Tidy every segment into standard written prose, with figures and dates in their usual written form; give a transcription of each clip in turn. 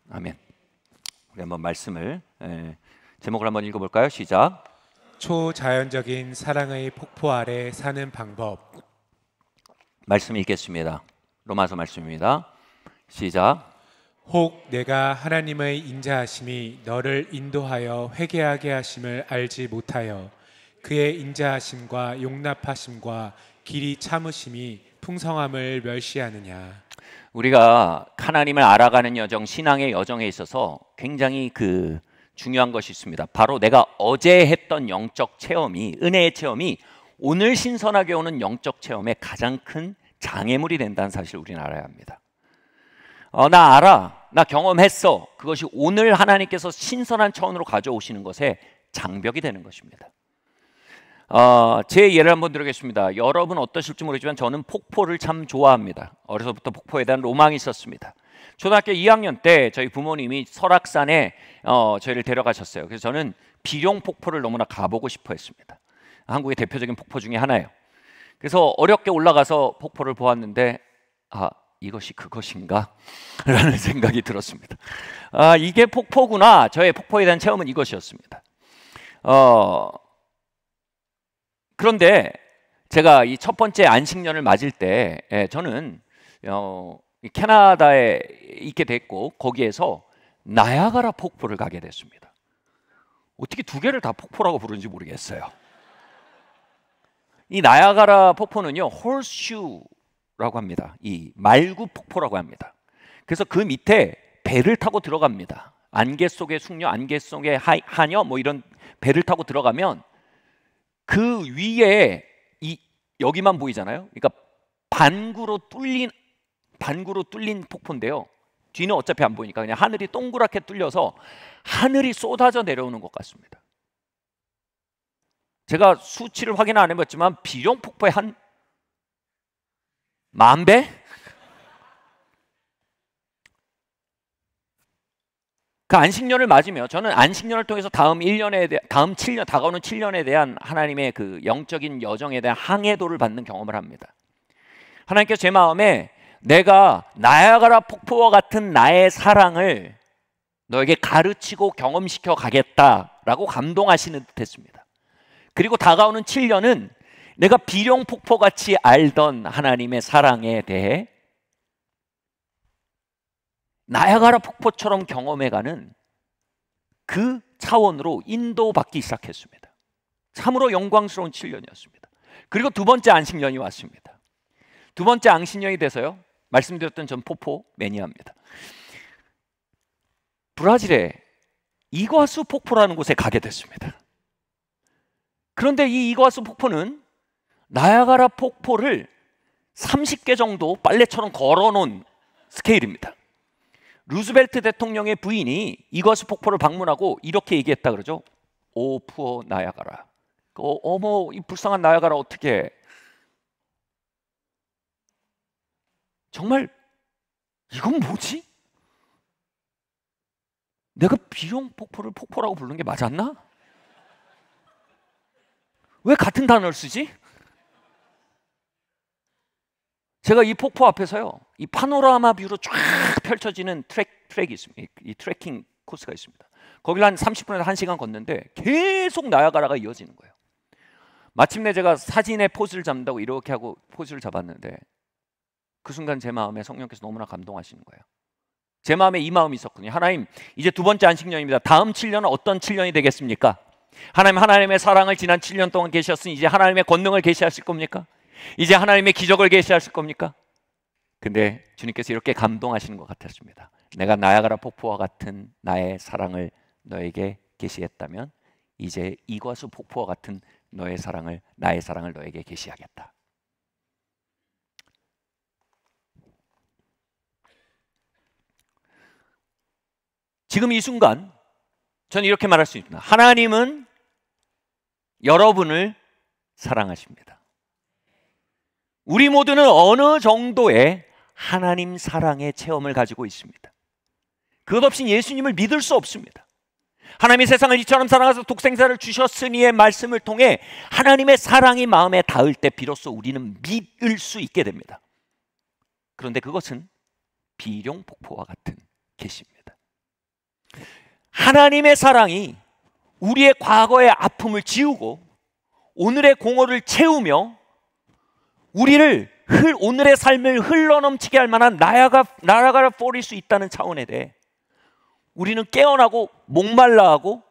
아멘. 우리 한번 말씀을 제목을 한번 읽어볼까요? 시작. 초자연적인 사랑의 폭포 아래 사는 방법. 말씀 읽겠습니다. 로마서 말씀입니다. 시작. 혹 내가 하나님의 인자하심이 너를 인도하여 회개하게 하심을 알지 못하여 그의 인자하심과 용납하심과 길이 참으심이 풍성함을 멸시하느냐. 우리가 하나님을 알아가는 여정, 신앙의 여정에 있어서 굉장히 중요한 것이 있습니다. 바로 내가 어제 했던 영적 체험이, 은혜의 체험이 오늘 신선하게 오는 영적 체험의 가장 큰 장애물이 된다는 사실을 우리는 알아야 합니다. 나 알아, 나 경험했어. 그것이 오늘 하나님께서 신선한 차원으로 가져오시는 것에 장벽이 되는 것입니다. 제 예를 한번 드리겠습니다. 여러분 어떠실지 모르지만 저는 폭포를 참 좋아합니다. 어려서부터 폭포에 대한 로망이 있었습니다. 초등학교 2학년 때 저희 부모님이 설악산에 저희를 데려가셨어요. 그래서 저는 비룡 폭포를 너무나 가보고 싶어 했습니다. 한국의 대표적인 폭포 중에 하나예요. 그래서 어렵게 올라가서 폭포를 보았는데 이것이 그것인가? 라는 생각이 들었습니다. 이게 폭포구나. 저의 폭포에 대한 체험은 이것이었습니다. 그런데 제가 이 첫 번째 안식년을 맞을 때 저는 캐나다에 있게 됐고 거기에서 나야가라 폭포를 가게 됐습니다. 어떻게 두 개를 다 폭포라고 부르는지 모르겠어요. 이 나야가라 폭포는요, 홀슈라고 합니다. 이 말구 폭포라고 합니다. 그래서 그 밑에 배를 타고 들어갑니다. 안개 속의 숙녀, 안개 속의 하녀 뭐 이런 배를 타고 들어가면 그 위에 여기만 보이잖아요. 그러니까 반구로 뚫린 폭포인데요. 뒤는 어차피 안 보이니까 그냥 하늘이 동그랗게 뚫려서 하늘이 쏟아져 내려오는 것 같습니다. 제가 수치를 확인 안 해봤지만 비룡 폭포의 한 10,000배? 그 안식년을 맞으며 저는 안식년을 통해서 다가오는 7년에 대한 하나님의 그 영적인 여정에 대한 항해도를 받는 경험을 합니다. 하나님께서 제 마음에 내가 나야가라 폭포와 같은 나의 사랑을 너에게 가르치고 경험시켜 가겠다라고 감동하시는 듯 했습니다. 그리고 다가오는 7년은 내가 비룡 폭포같이 알던 하나님의 사랑에 대해 나야가라 폭포처럼 경험해가는 그 차원으로 인도받기 시작했습니다. 참으로 영광스러운 7년이었습니다. 그리고 두 번째 안식년이 왔습니다. 두 번째 안식년이 돼서요, 말씀드렸던 전 폭포 매니아입니다. 브라질의 이과수 폭포라는 곳에 가게 됐습니다. 그런데 이 이과수 폭포는 나야가라 폭포를 30개 정도 빨래처럼 걸어놓은 스케일입니다. 루즈벨트 대통령의 부인이 이과수 폭포를 방문하고 이렇게 얘기했다 그러죠. 오 푸어 나야가라. 어머 이 불쌍한 나야가라 어떻게 정말 이건 뭐지? 내가 비룡 폭포를 폭포라고 부르는 게 맞았나? 왜 같은 단어를 쓰지? 제가 이 폭포 앞에서요, 이 파노라마 뷰로 쫙 펼쳐지는 트랙이 있습니다. 이 트레킹 코스가 있습니다. 거기를 한 30분에서 1시간 걷는데 계속 나야가라가 이어지는 거예요. 마침내 제가 사진에 포즈를 잡는다고 이렇게 하고 포즈를 잡았는데 그 순간 제 마음에 성령께서 너무나 감동하시는 거예요. 제 마음에 이 마음이 있었거든요. 하나님, 이제 두 번째 안식년입니다. 다음 7년은 어떤 7년이 되겠습니까? 하나님의 사랑을 지난 7년 동안 계셨으니 이제 하나님의 권능을 계시하실 겁니까? 이제 하나님의 기적을 계시하실 겁니까? 근데 주님께서 이렇게 감동하시는 것 같았습니다. 내가 나야가라 폭포와 같은 나의 사랑을 너에게 계시했다면 이제 이과수 폭포와 같은 나의 사랑을 너에게 계시하겠다. 지금 이 순간 저는 이렇게 말할 수 있습니다. 하나님은 여러분을 사랑하십니다. 우리 모두는 어느 정도의 하나님 사랑의 체험을 가지고 있습니다. 그것 없이 예수님을 믿을 수 없습니다. 하나님이 세상을 이처럼 사랑하셔서 독생자를 주셨으니의 말씀을 통해 하나님의 사랑이 마음에 닿을 때 비로소 우리는 믿을 수 있게 됩니다. 그런데 그것은 비룡 폭포와 같은 계시입니다. 하나님의 사랑이 우리의 과거의 아픔을 지우고 오늘의 공허를 채우며 우리를 오늘의 삶을 흘러넘치게 할 만한 나야가라 폴일 수 있다는 차원에 대해 우리는 깨어나고 목말라하고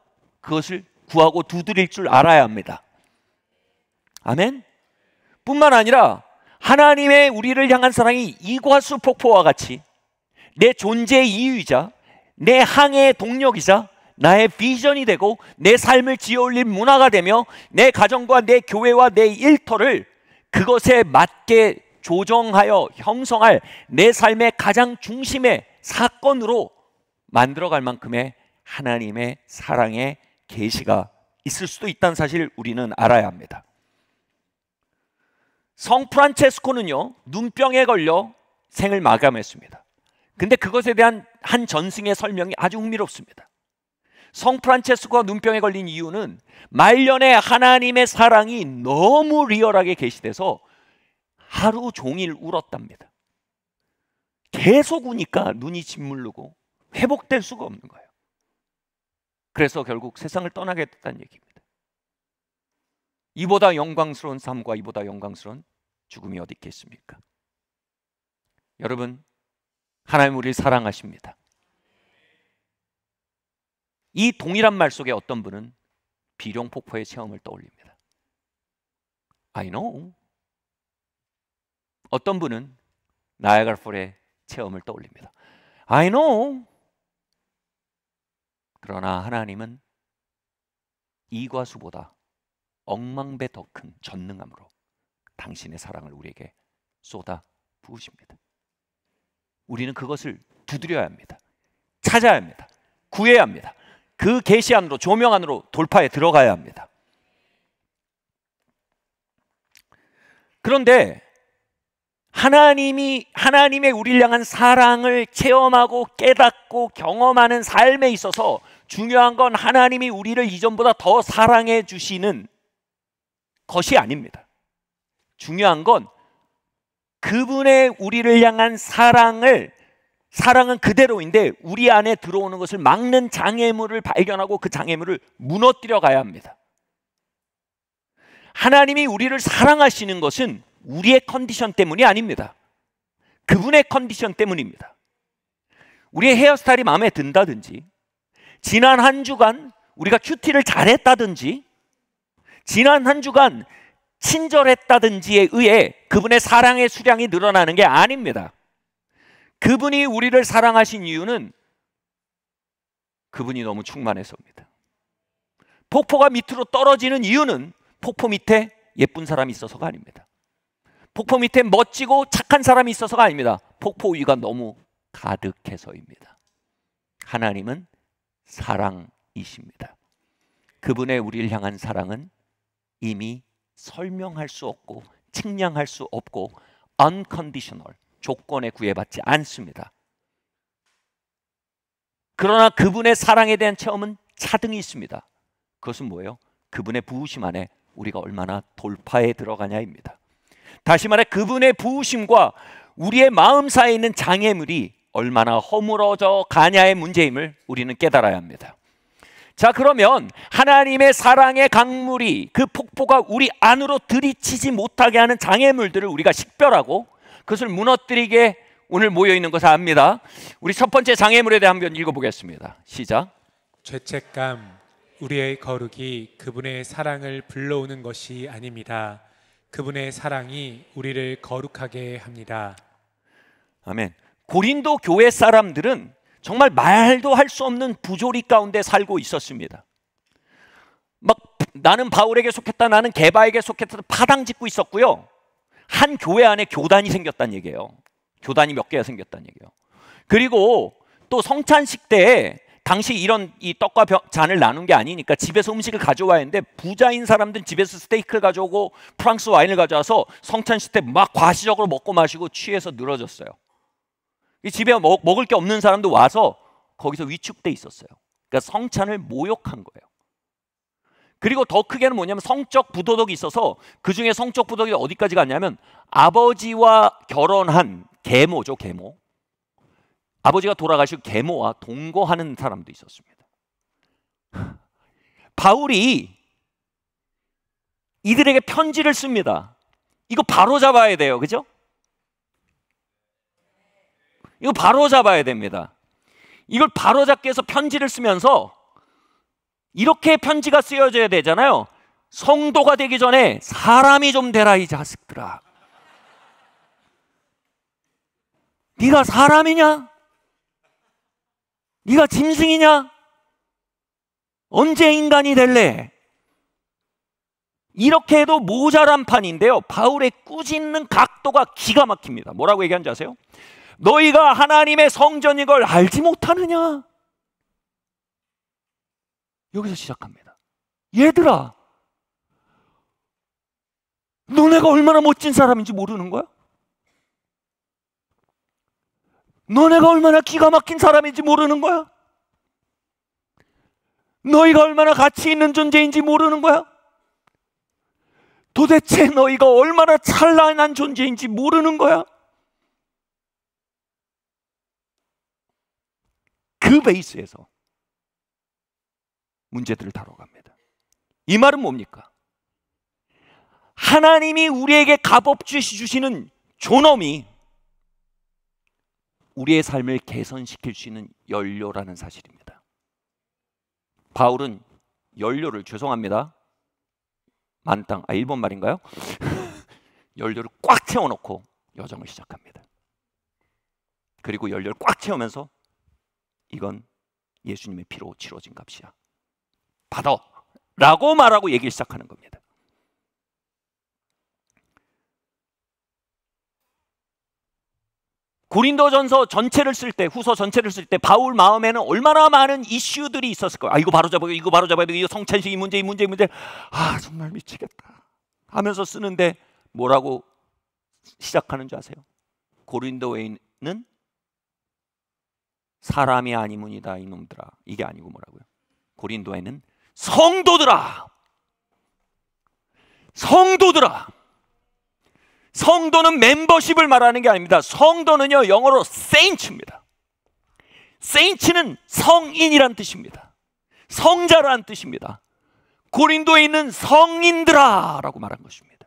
그것을 구하고 두드릴 줄 알아야 합니다. 아멘? 뿐만 아니라 하나님의 우리를 향한 사랑이 이과수 폭포와 같이 내 존재의 이유이자 내 항해의 동력이자 나의 비전이 되고 내 삶을 지어올릴 문화가 되며 내 가정과 내 교회와 내 일터를 그것에 맞게 조정하여 형성할 내 삶의 가장 중심의 사건으로 만들어갈 만큼의 하나님의 사랑의 계시가 있을 수도 있다는 사실을 우리는 알아야 합니다. 성 프란체스코는요, 눈병에 걸려 생을 마감했습니다. 근데 그것에 대한 한 전승의 설명이 아주 흥미롭습니다. 성 프란체스코가 눈병에 걸린 이유는 말년에 하나님의 사랑이 너무 리얼하게 계시돼서 하루 종일 울었답니다. 계속 우니까 눈이 짓물르고 회복될 수가 없는 거예요. 그래서 결국 세상을 떠나게 됐다는 얘기입니다. 이보다 영광스러운 삶과 이보다 영광스러운 죽음이 어디 있겠습니까? 여러분, 하나님 우리를 사랑하십니다. 이 동일한 말 속에 어떤 분은 비룡폭포의 체험을 떠올립니다. I know. 어떤 분은 나야가라 폴의 체험을 떠올립니다. I know. 그러나 하나님은 이과수보다 억만배 더 큰 전능함으로 당신의 사랑을 우리에게 쏟아 부으십니다. 우리는 그것을 두드려야 합니다. 찾아야 합니다. 구해야 합니다. 그 계시 안으로, 조명 안으로 돌파해 들어가야 합니다. 그런데 하나님의 우리를 향한 사랑을 체험하고 깨닫고 경험하는 삶에 있어서 중요한 건 하나님이 우리를 이전보다 더 사랑해 주시는 것이 아닙니다. 중요한 건 그분의 우리를 향한 사랑은 그대로인데 우리 안에 들어오는 것을 막는 장애물을 발견하고 그 장애물을 무너뜨려 가야 합니다. 하나님이 우리를 사랑하시는 것은 우리의 컨디션 때문이 아닙니다. 그분의 컨디션 때문입니다. 우리의 헤어스타일이 마음에 든다든지, 지난 한 주간 우리가 큐티를 잘했다든지, 지난 한 주간 친절했다든지에 의해 그분의 사랑의 수량이 늘어나는 게 아닙니다. 그분이 우리를 사랑하신 이유는 그분이 너무 충만해서입니다. 폭포가 밑으로 떨어지는 이유는 폭포 밑에 예쁜 사람이 있어서가 아닙니다. 폭포 밑에 멋지고 착한 사람이 있어서가 아닙니다. 폭포 위가 너무 가득해서입니다. 하나님은 사랑이십니다. 그분의 우리를 향한 사랑은 이미 설명할 수 없고 측량할 수 없고 unconditional, 조건에 구애받지 않습니다. 그러나 그분의 사랑에 대한 체험은 차등이 있습니다. 그것은 뭐예요? 그분의 부으심 안에 우리가 얼마나 돌파에 들어가냐입니다. 다시 말해 그분의 부으심과 우리의 마음 사이에 있는 장애물이 얼마나 허물어져 가냐의 문제임을 우리는 깨달아야 합니다. 자, 그러면 하나님의 사랑의 강물이, 그 폭포가 우리 안으로 들이치지 못하게 하는 장애물들을 우리가 식별하고 그것을 무너뜨리게 오늘 모여있는 것을 압니다. 우리 첫 번째 장애물에 대해 한번 읽어보겠습니다. 시작. 죄책감, 우리의 거룩이 그분의 사랑을 불러오는 것이 아닙니다. 그분의 사랑이 우리를 거룩하게 합니다. 아멘. 고린도 교회 사람들은 정말 말도 할 수 없는 부조리 가운데 살고 있었습니다. 막 나는 바울에게 속했다, 나는 게바에게 속했다 파당 짓고 있었고요. 한 교회 안에 교단이 생겼다는 얘기예요. 교단이 몇 개가 생겼다는 얘기예요. 그리고 또 성찬식 때 당시 이런 이 떡과 잔을 나눈 게 아니니까 집에서 음식을 가져와야 했는데 부자인 사람들은 집에서 스테이크를 가져오고 프랑스 와인을 가져와서 성찬식 때 막 과시적으로 먹고 마시고 취해서 늘어졌어요. 집에 먹을 게 없는 사람도 와서 거기서 위축돼 있었어요. 그러니까 성찬을 모욕한 거예요. 그리고 더 크게는 뭐냐면 성적 부도덕이 있어서 그 중에 성적 부도덕이 어디까지 갔냐면 아버지와 결혼한 계모죠, 계모. 아버지가 돌아가시고 계모와 동거하는 사람도 있었습니다. 바울이 이들에게 편지를 씁니다. 이거 바로 잡아야 돼요. 그죠? 이거 바로 잡아야 됩니다. 이걸 바로 잡기 위해서 편지를 쓰면서 이렇게 편지가 쓰여져야 되잖아요. 성도가 되기 전에 사람이 좀 되라 이 자식들아. 네가 사람이냐? 네가 짐승이냐? 언제 인간이 될래? 이렇게 해도 모자란 판인데요. 바울의 꾸짖는 각도가 기가 막힙니다. 뭐라고 얘기하는지 아세요? 너희가 하나님의 성전인 걸 알지 못하느냐? 여기서 시작합니다. 얘들아, 너네가 얼마나 멋진 사람인지 모르는 거야? 너네가 얼마나 기가 막힌 사람인지 모르는 거야? 너희가 얼마나 가치 있는 존재인지 모르는 거야? 도대체 너희가 얼마나 찬란한 존재인지 모르는 거야? 그 베이스에서 문제들을 다뤄갑니다. 이 말은 뭡니까? 하나님이 우리에게 값없이 주시는 존엄이 우리의 삶을 개선시킬 수 있는 연료라는 사실입니다. 바울은 연료를, 죄송합니다, 만땅, 일본 말인가요? 연료를 꽉 채워놓고 여정을 시작합니다. 그리고 연료를 꽉 채우면서 이건 예수님의 피로 치러진 값이야, 받아 라고 말하고 얘기를 시작하는 겁니다. 고린도전서 전체를 쓸 때, 후서 전체를 쓸 때 바울 마음에는 얼마나 많은 이슈들이 있었을 거예요. 이거 바로 잡아야 돼, 이거 바로 잡아야 돼, 이거 성찬식 이 문제, 이 문제, 이 문제. 정말 미치겠다 하면서 쓰는데 뭐라고 시작하는 줄 아세요? 고린도에는 사람이 아니문이다 이놈들아. 이게 아니고 뭐라고요? 고린도에는 성도들아. 성도들아. 성도는 멤버십을 말하는 게 아닙니다. 성도는요, 영어로 saint입니다. saint는 성인이란 뜻입니다. 성자란 뜻입니다. 고린도에 있는 성인들아 라고 말한 것입니다.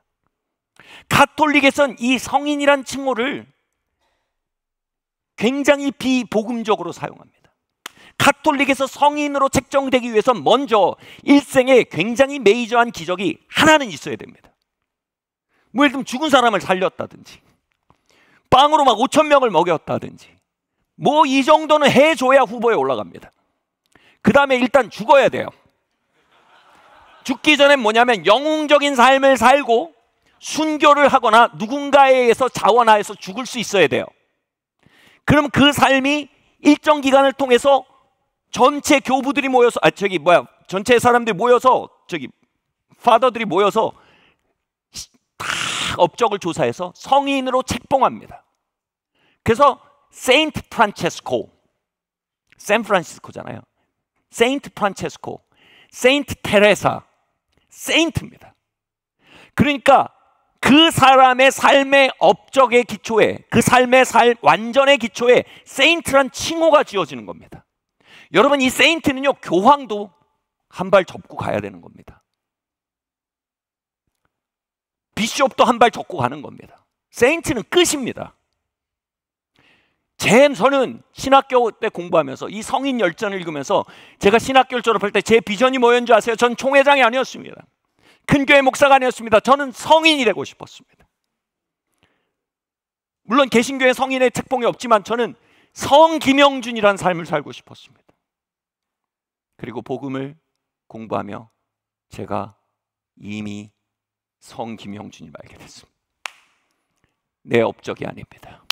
가톨릭에선 이 성인이란 칭호를 굉장히 비복음적으로 사용합니다. 가톨릭에서 성인으로 책정되기 위해서 먼저 일생에 굉장히 메이저한 기적이 하나는 있어야 됩니다. 뭐 예를 들면 죽은 사람을 살렸다든지, 빵으로 막 5,000명을 먹였다든지, 뭐 이 정도는 해줘야 후보에 올라갑니다. 그 다음에 일단 죽어야 돼요. 죽기 전엔 뭐냐면 영웅적인 삶을 살고 순교를 하거나 누군가에 의해서 자원하여서 죽을 수 있어야 돼요. 그럼 그 삶이 일정 기간을 통해서 전체 교부들이 모여서, 전체 사람들이 모여서, 파더들이 모여서 다 업적을 조사해서 성인으로 책봉합니다. 그래서 세인트 프란체스코, 샌프란시스코잖아요. 세인트 프란체스코, 세인트 테레사, 세인트입니다. 그러니까 그 사람의 삶의 업적의 기초에, 그 삶의 완전의 기초에 세인트란 칭호가 지어지는 겁니다. 여러분, 이 세인트는요, 교황도 한 발 접고 가야 되는 겁니다. 비숍도 한 발 접고 가는 겁니다. 세인트는 끝입니다. 저는 신학교 때 공부하면서 이 성인 열전을 읽으면서 제가 신학교를 졸업할 때 제 비전이 뭐였는지 아세요? 전 총회장이 아니었습니다. 큰 교회 목사가 아니었습니다. 저는 성인이 되고 싶었습니다. 물론 개신교회 성인의 책봉이 없지만 저는 성김영준이라는 삶을 살고 싶었습니다. 그리고 복음을 공부하며 제가 이미 성김영준이 알게 됐습니다. 내 업적이 아닙니다.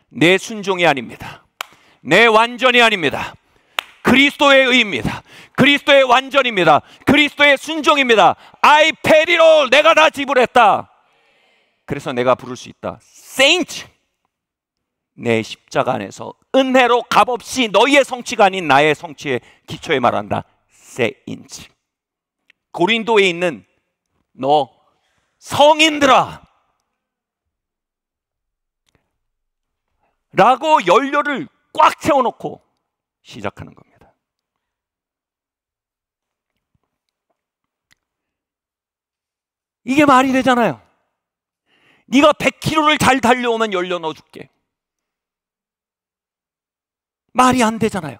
내 순종이 아닙니다. 내 완전이 아닙니다. 그리스도의 의입니다. 그리스도의 완전입니다. 그리스도의 순종입니다. I paid it all. 내가 다 지불했다. 그래서 내가 부를 수 있다. Saint. 내 십자가 안에서 은혜로 값없이 너희의 성취가 아닌 나의 성취의 기초에 말한다. Saint. 고린도에 있는 너 성인들아 라고 연료를 꽉 채워놓고 시작하는 겁니다. 이게 말이 되잖아요. 네가 100km를 잘 달려오면 열려 넣어줄게. 말이 안 되잖아요.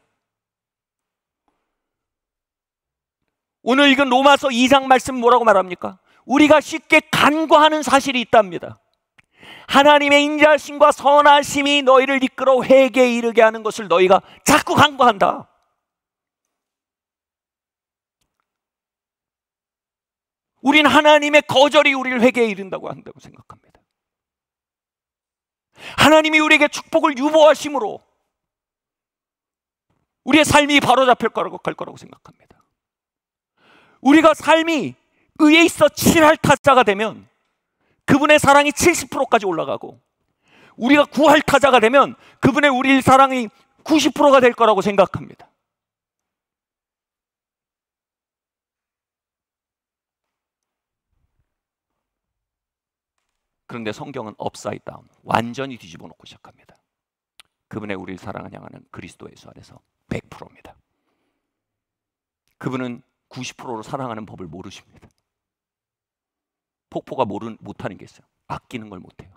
오늘 읽은 로마서 2장 말씀 뭐라고 말합니까? 우리가 쉽게 간과하는 사실이 있답니다. 하나님의 인자하심과 선하심이 너희를 이끌어 회개에 이르게 하는 것을 너희가 자꾸 간과한다. 우린 하나님의 거절이 우리를 회개에 이른다고 한다고 생각합니다. 하나님이 우리에게 축복을 유보하심으로 우리의 삶이 바로잡힐 거라고 갈 거라고 생각합니다. 우리가 삶이 의에 있어 7할타자가 되면 그분의 사랑이 70%까지 올라가고, 우리가 9할타자가 되면 그분의 우리 사랑이 90%가 될 거라고 생각합니다. 그런데 성경은 업사이드 다운, 완전히 뒤집어 놓고 시작합니다. 그분의 우리를 사랑하는 향하는 그리스도 예수 안에서 100%입니다. 그분은 90%로 사랑하는 법을 모르십니다. 폭포가 못하는 게 있어요. 아끼는 걸 못해요.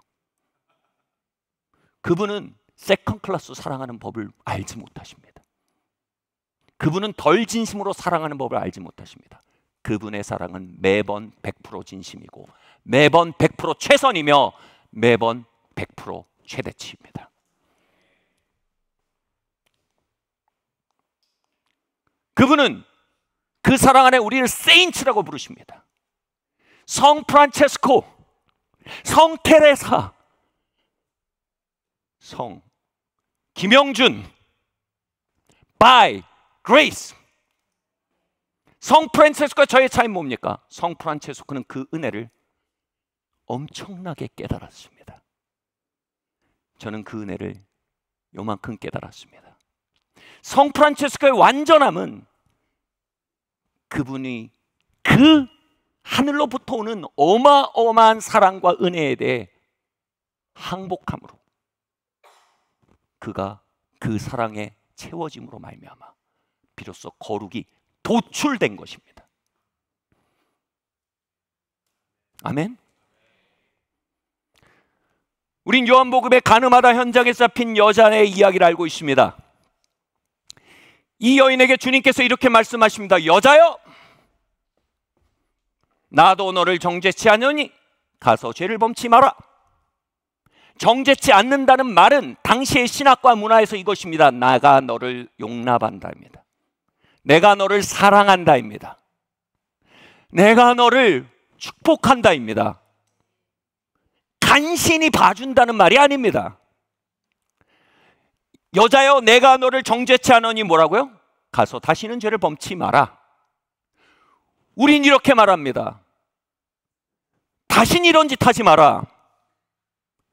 그분은 세컨 클래스 사랑하는 법을 알지 못하십니다. 그분은 덜 진심으로 사랑하는 법을 알지 못하십니다. 그분의 사랑은 매번 100% 진심이고 매번 100% 최선이며 매번 100% 최대치입니다. 그분은 그 사랑 안에 우리를 세인트라고 부르십니다. 성 프란체스코, 성 테레사, 성 김영준, by grace. 성 프란체스코와 저의 차이는 뭡니까? 성 프란체스코는 그 은혜를 엄청나게 깨달았습니다. 저는 그 은혜를 요만큼 깨달았습니다. 성 프란체스코의 완전함은 그분이 그 하늘로부터 오는 어마어마한 사랑과 은혜에 대해 항복함으로, 그가 그 사랑에 채워짐으로 말미암아 비로소 거룩이 도출된 것입니다. 아멘. 우린 요한복음의 가늠하다 현장에 잡힌 여자의 이야기를 알고 있습니다. 이 여인에게 주님께서 이렇게 말씀하십니다. 여자여, 나도 너를 정죄치 않으니 가서 죄를 범치 마라. 정죄치 않는다는 말은 당시의 신학과 문화에서 이것입니다. 내가 너를 용납한다입니다. 내가 너를 사랑한다입니다. 내가 너를 축복한다입니다. 간신히 봐준다는 말이 아닙니다. 여자여, 내가 너를 정죄치 않으니 뭐라고요? 가서 다시는 죄를 범치 마라. 우린 이렇게 말합니다. 다신 이런 짓 하지 마라.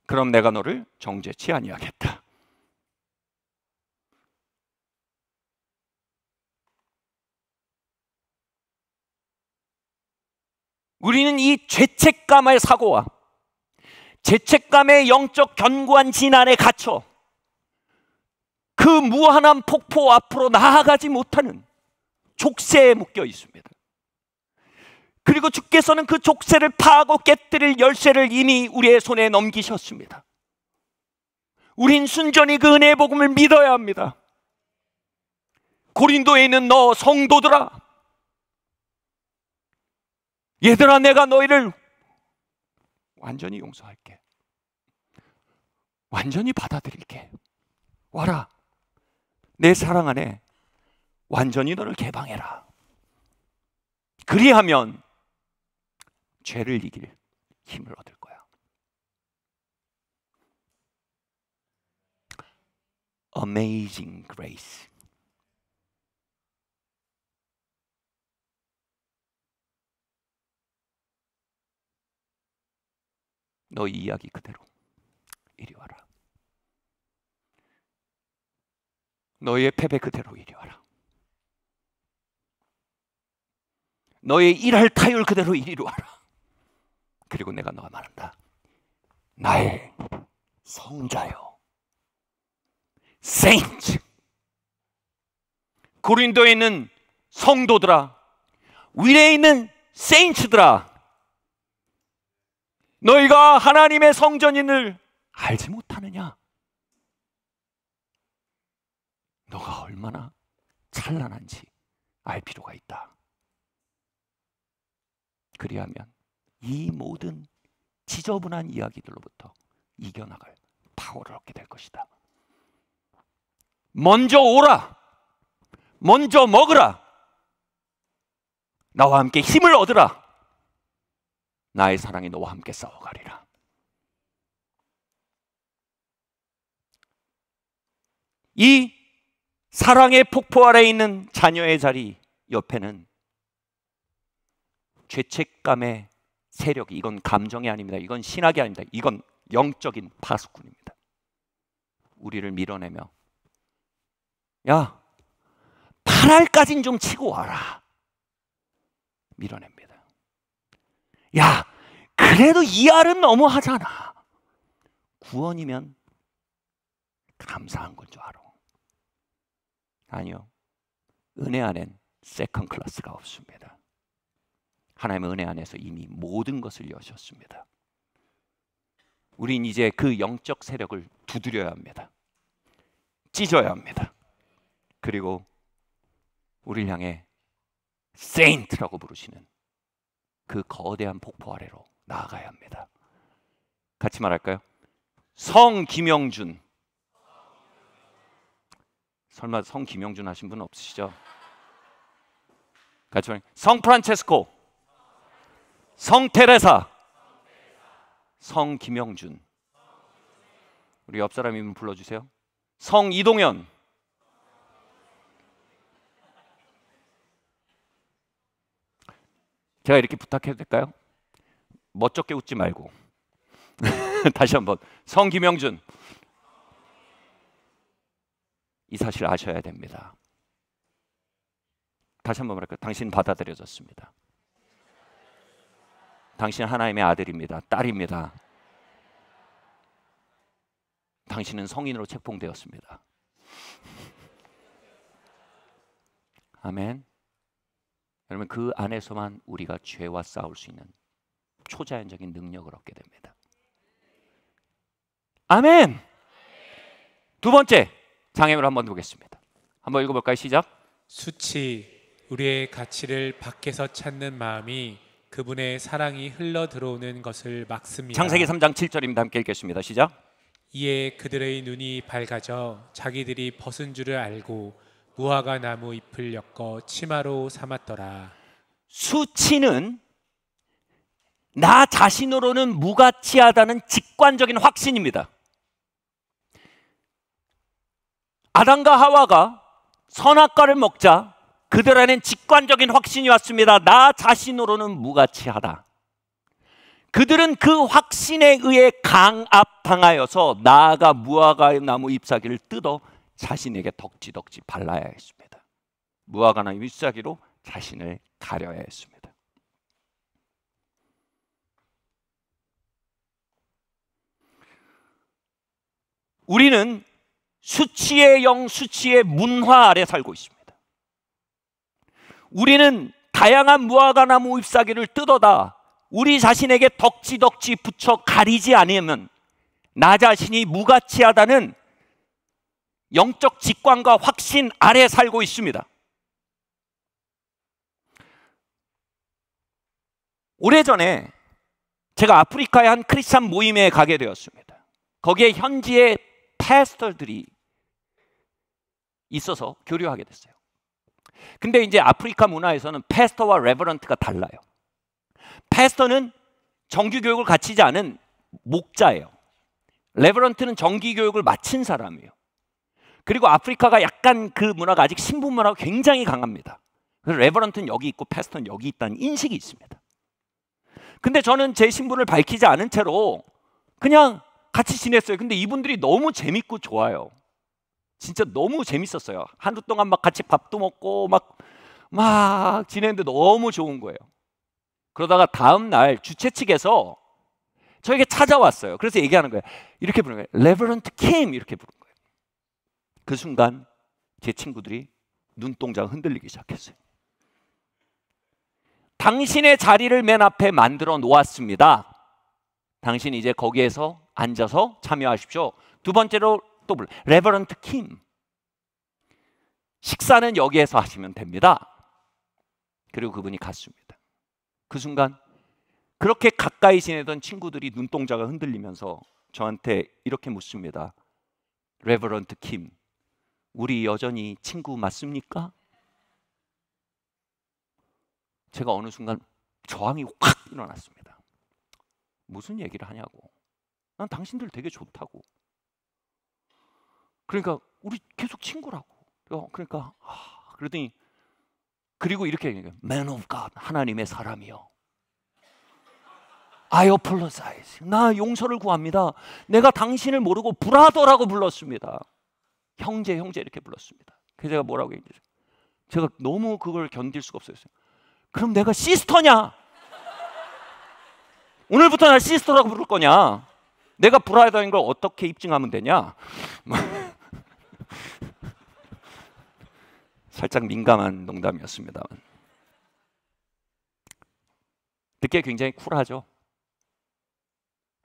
그럼 내가 너를 정죄치 아니하겠다. 우리는 이 죄책감의 사고와 죄책감의 영적 견고한 진안에 갇혀 그 무한한 폭포 앞으로 나아가지 못하는 족쇄에 묶여 있습니다. 그리고 주께서는 그 족쇄를 파고 깨뜨릴 열쇠를 이미 우리의 손에 넘기셨습니다. 우린 순전히 그 은혜의 복음을 믿어야 합니다. 고린도에 있는 너 성도들아, 얘들아, 내가 너희를 완전히 용서할게. 완전히 받아들일게. 와라, 내 사랑 안에 완전히 너를 개방해라. 그리하면 죄를 이길 힘을 얻을 거야. Amazing grace. 너 이야기 그대로 이리 와라. 너의 패배 그대로 이리 와라. 너의 일할 타율 그대로 이리로 와라. 그리고 내가 너와 말한다. 나의 성자여, 세인트. 고린도에 있는 성도들아, 위에 있는 세인트들아, 너희가 하나님의 성전인을 알지 못하느냐? 너가 얼마나 찬란한지 알 필요가 있다. 그리하면 이 모든 지저분한 이야기들로부터 이겨나갈 파워를 얻게 될 것이다. 먼저 오라. 먼저 먹으라. 나와 함께 힘을 얻으라. 나의 사랑이 너와 함께 싸워가리라. 이 사랑의 폭포 아래에 있는 자녀의 자리 옆에는 죄책감의 세력이, 이건 감정이 아닙니다. 이건 신학이 아닙니다. 이건 영적인 파수꾼입니다. 우리를 밀어내며 야, 8알까진 좀 치고 와라. 밀어냅니다. 야, 그래도 2알은 너무하잖아. 구원이면 감사한 건 줄 알아. 아니요. 은혜 안엔 세컨 클래스가 없습니다. 하나님의 은혜 안에서 이미 모든 것을 여셨습니다. 우린 이제 그 영적 세력을 두드려야 합니다. 찢어야 합니다. 그리고 우리를 향해 세인트라고 부르시는 그 거대한 폭포 아래로 나아가야 합니다. 같이 말할까요? 성 김영준. 설마 성 김영준 하신 분 없으시죠? 같이 말해요. 성 프란체스코, 성 테레사, 성 김영준. 우리 옆 사람 이름 불러주세요. 성 이동현. 제가 이렇게 부탁해도 될까요? 멋쩍게 웃지 말고 다시 한번. 성 김영준. 이 사실 아셔야 됩니다. 다시 한번 말할까요? 당신 받아들여졌습니다. 당신 하나님의 아들입니다. 딸입니다. 당신은 성인으로 책봉되었습니다. 아멘. 여러분, 그 안에서만 우리가 죄와 싸울 수 있는 초자연적인 능력을 얻게 됩니다. 아멘. 두 번째 장애물 한번 보겠습니다. 한번 읽어볼까요? 시작. 수치, 우리의 가치를 밖에서 찾는 마음이 그분의 사랑이 흘러 들어오는 것을 막습니다. 창세기 3장 7절입니다. 함께 읽겠습니다. 시작. 이에 그들의 눈이 밝아져 자기들이 벗은 줄을 알고 무화과 나무 잎을 엮어 치마로 삼았더라. 수치는 나 자신으로는 무가치하다는 직관적인 확신입니다. 아담과 하와가 선악과를 먹자 그들 안엔 직관적인 확신이 왔습니다. 나 자신으로는 무가치하다. 그들은 그 확신에 의해 강압당하여서 나아가 무화과 나무 잎사귀를 뜯어 자신에게 덕지덕지 발라야 했습니다. 무화과 나무 잎사귀로 자신을 가려야 했습니다. 우리는 수치의 영, 수치의 문화 아래 살고 있습니다. 우리는 다양한 무화과 나무 잎사귀를 뜯어다 우리 자신에게 덕지덕지 붙여 가리지 않으면 나 자신이 무가치하다는 영적 직관과 확신 아래 살고 있습니다. 오래전에 제가 아프리카의 한 크리스찬 모임에 가게 되었습니다. 거기에 현지의 패스터들이 있어서 교류하게 됐어요. 근데 이제 아프리카 문화에서는 패스터와 레버런트가 달라요. 패스터는 정규 교육을 갖추지 않은 목자예요. 레버런트는 정기 교육을 마친 사람이에요. 그리고 아프리카가 약간 그 문화가 아직 신분 문화가 굉장히 강합니다. 그래서 레버런트는 여기 있고 패스터는 여기 있다는 인식이 있습니다. 근데 저는 제 신분을 밝히지 않은 채로 그냥 같이 지냈어요. 근데 이분들이 너무 재밌고 좋아요. 진짜 너무 재밌었어요. 하루 동안 막 같이 밥도 먹고 막 지냈는데 너무 좋은 거예요. 그러다가 다음 날 주최 측에서 저에게 찾아왔어요. 그래서 얘기하는 거예요. 이렇게 부르는 거예요. 레버런트 킴 이렇게 부르는 거예요. 그 순간 제 친구들이 눈동자가 흔들리기 시작했어요. 당신의 자리를 맨 앞에 만들어 놓았습니다. 당신 이제 거기에서 앉아서 참여하십시오. 두 번째로 또 레버런트 킴. 식사는 여기에서 하시면 됩니다. 그리고 그분이 갔습니다. 그 순간 그렇게 가까이 지내던 친구들이 눈동자가 흔들리면서 저한테 이렇게 묻습니다. 레버런트 킴, 우리 여전히 친구 맞습니까? 제가 어느 순간 저항이 확 일어났습니다. 무슨 얘기를 하냐고. 난 당신들 되게 좋다고. 그러니까 우리 계속 친구라고. 그러니까 그러더니 그리고 이렇게 얘기해요. Man of God, 하나님의 사람이요. I apologize. 나 용서를 구합니다. 내가 당신을 모르고 브라더라고 불렀습니다. 형제 이렇게 불렀습니다. 그래서 제가 뭐라고 얘기했어요? 제가 너무 그걸 견딜 수가 없었어요. 그럼 내가 시스터냐? 오늘부터 날 시스터라고 부를 거냐? 내가 브라더인 걸 어떻게 입증하면 되냐? 살짝 민감한 농담이었습니다만 듣기에 굉장히 쿨하죠.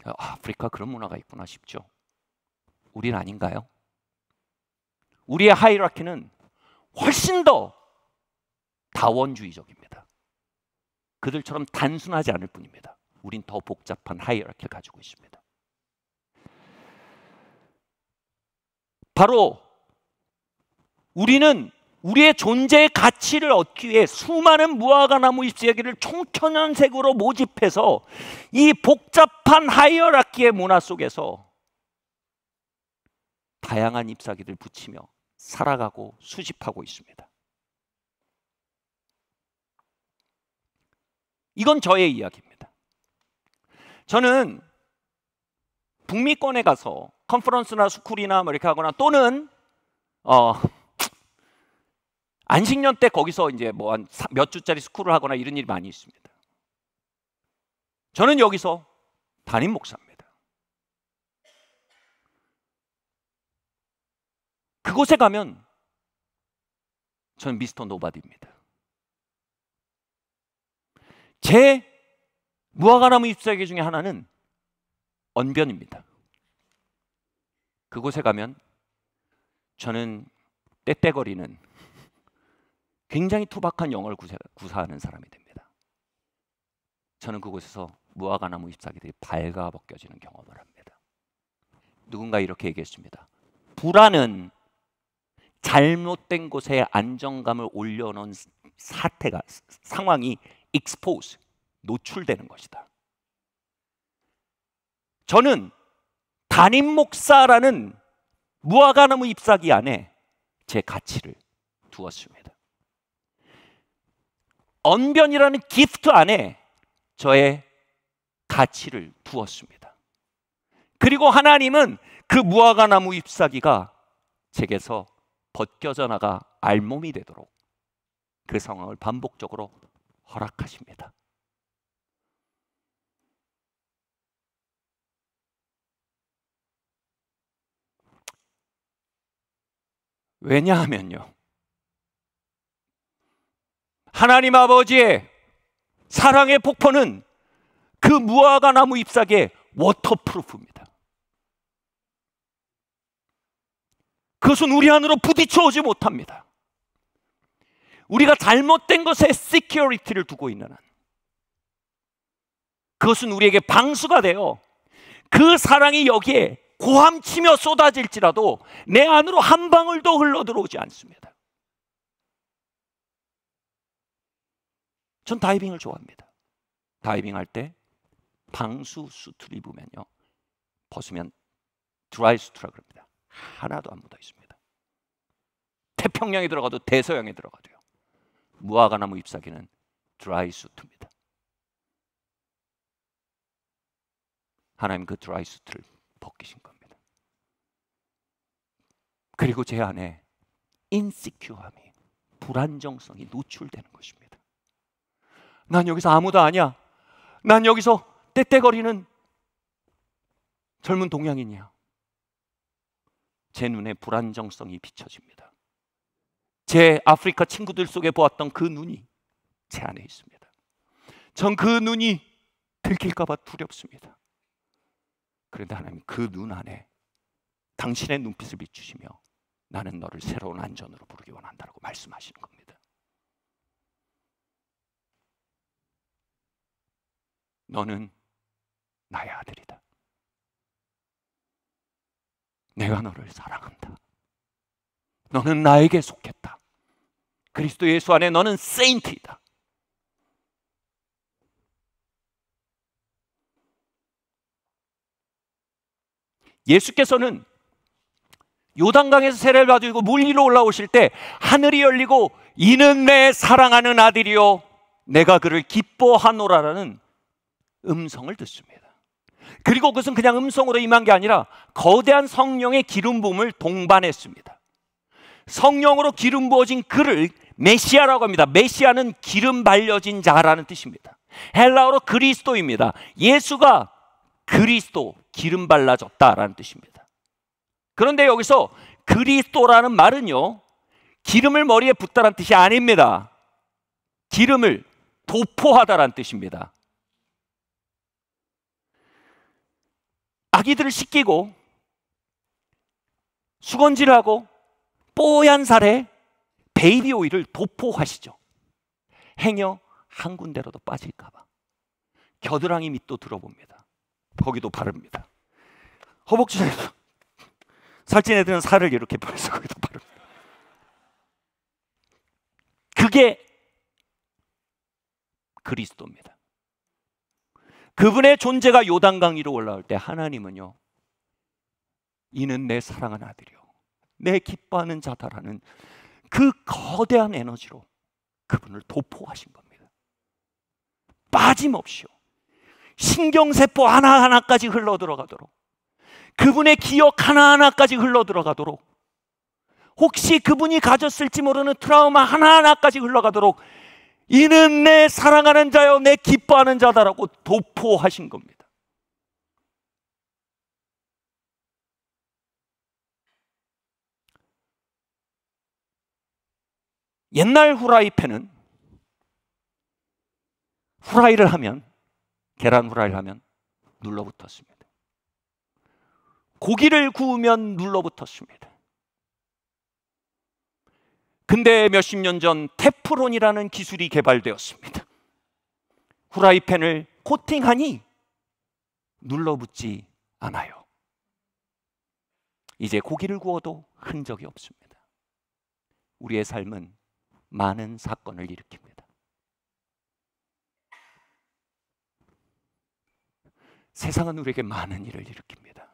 아프리카 그런 문화가 있구나 싶죠. 우린 아닌가요? 우리의 하이라키는 훨씬 더 다원주의적입니다. 그들처럼 단순하지 않을 뿐입니다. 우린 더 복잡한 하이라키를 가지고 있습니다. 바로 우리는 우리의 존재의 가치를 얻기 위해 수많은 무화과 나무 잎사귀를 총천연색으로 모집해서 이 복잡한 하이어라키의 문화 속에서 다양한 잎사귀를 붙이며 살아가고 수집하고 있습니다. 이건 저의 이야기입니다. 저는 북미권에 가서 컨퍼런스나 스쿨이나 뭐 이렇게 하거나 또는 안식년 때 거기서 이제 뭐 한 몇 주짜리 스쿨을 하거나 이런 일이 많이 있습니다. 저는 여기서 담임 목사입니다. 그곳에 가면 저는 미스터 노바디입니다. 제 무화과나무 잎사귀 중에 하나는 언변입니다. 그곳에 가면 저는 떼떼거리는 굉장히 투박한 영어를 구사하는 사람이 됩니다. 저는 그곳에서 무화과나무 잎사귀들이 발가벗겨지는 경험을 합니다. 누군가 이렇게 얘기했습니다. 불안은 잘못된 곳에 안정감을 올려놓은 상황이 expose, 노출되는 것이다. 저는 담임 목사라는 무화과나무 잎사귀 안에 제 가치를 두었습니다. 언변이라는 기프트 안에 저의 가치를 두었습니다. 그리고 하나님은 그 무화과나무 잎사귀가 제게서 벗겨져 나가 알몸이 되도록 그 상황을 반복적으로 허락하십니다. 왜냐하면요, 하나님 아버지의 사랑의 폭포는 그 무화과나무 잎사귀의 워터프루프입니다. 그것은 우리 안으로 부딪혀 오지 못합니다. 우리가 잘못된 것에 시큐리티를 두고 있는 한, 그것은 우리에게 방수가 되어 그 사랑이 여기에 고함치며 쏟아질지라도 내 안으로 한 방울도 흘러들어오지 않습니다. 전 다이빙을 좋아합니다. 다이빙할 때 방수 수트를 입으면요, 벗으면 드라이 수트라 그럽니다. 하나도 안 묻어 있습니다. 태평양에 들어가도 대서양에 들어가도요, 무화과나무 잎사귀는 드라이 수트입니다. 하나님 그 드라이 수트를 벗기신 겁니다. 그리고 제 안에 인시큐함이, 불안정성이 노출되는 것입니다. 난 여기서 아무도 아니야. 난 여기서 떼떼거리는 젊은 동양인이야. 제 눈에 불안정성이 비춰집니다. 제 아프리카 친구들 속에 보았던 그 눈이 제 안에 있습니다. 전 그 눈이 들킬까 봐 두렵습니다. 그런데 하나님 그 눈 안에 당신의 눈빛을 비추시며 나는 너를 새로운 안전으로 부르기 원한다라고 말씀하시는 겁니다. 너는 나의 아들이다. 내가 너를 사랑한다. 너는 나에게 속했다. 그리스도 예수 안에 너는 세인트이다. 예수께서는 요단강에서 세례를 받으시고 물 위로 올라오실 때 하늘이 열리고 이는 내 사랑하는 아들이요 내가 그를 기뻐하노라라는 음성을 듣습니다. 그리고 그것은 그냥 음성으로 임한 게 아니라 거대한 성령의 기름 부음을 동반했습니다. 성령으로 기름 부어진 그를 메시아라고 합니다. 메시아는 기름 발려진 자라는 뜻입니다. 헬라어로 그리스도입니다. 예수가 그리스도, 기름 발라졌다라는 뜻입니다. 그런데 여기서 그리스도라는 말은요, 기름을 머리에 붓다라는 뜻이 아닙니다. 기름을 도포하다라는 뜻입니다. 아기들을 씻기고 수건질하고 뽀얀 살에 베이비 오일을 도포하시죠. 행여 한 군데라도 빠질까 봐 겨드랑이 밑도 들어봅니다. 거기도 바릅니다. 허벅지에서 살찐 애들은 살을 이렇게 벌려서 거기도 바릅니다. 그게 그리스도입니다. 그분의 존재가 요단강 위로 올라올 때 하나님은요, 이는 내 사랑하는 아들이요 내 기뻐하는 자다라는 그 거대한 에너지로 그분을 도포하신 겁니다. 빠짐없이요. 신경세포 하나하나까지 흘러들어가도록, 그분의 기억 하나하나까지 흘러들어가도록, 혹시 그분이 가졌을지 모르는 트라우마 하나하나까지 흘러가도록 이는 내 사랑하는 자요 내 기뻐하는 자다라고 도포하신 겁니다. 옛날 후라이팬은 후라이를 하면, 계란 후라이를 하면 눌러붙었습니다. 고기를 구우면 눌러붙었습니다. 근데 몇십 년 전 테프론이라는 기술이 개발되었습니다. 후라이팬을 코팅하니 눌러붙지 않아요. 이제 고기를 구워도 흔적이 없습니다. 우리의 삶은 많은 사건을 일으킵니다. 세상은 우리에게 많은 일을 일으킵니다.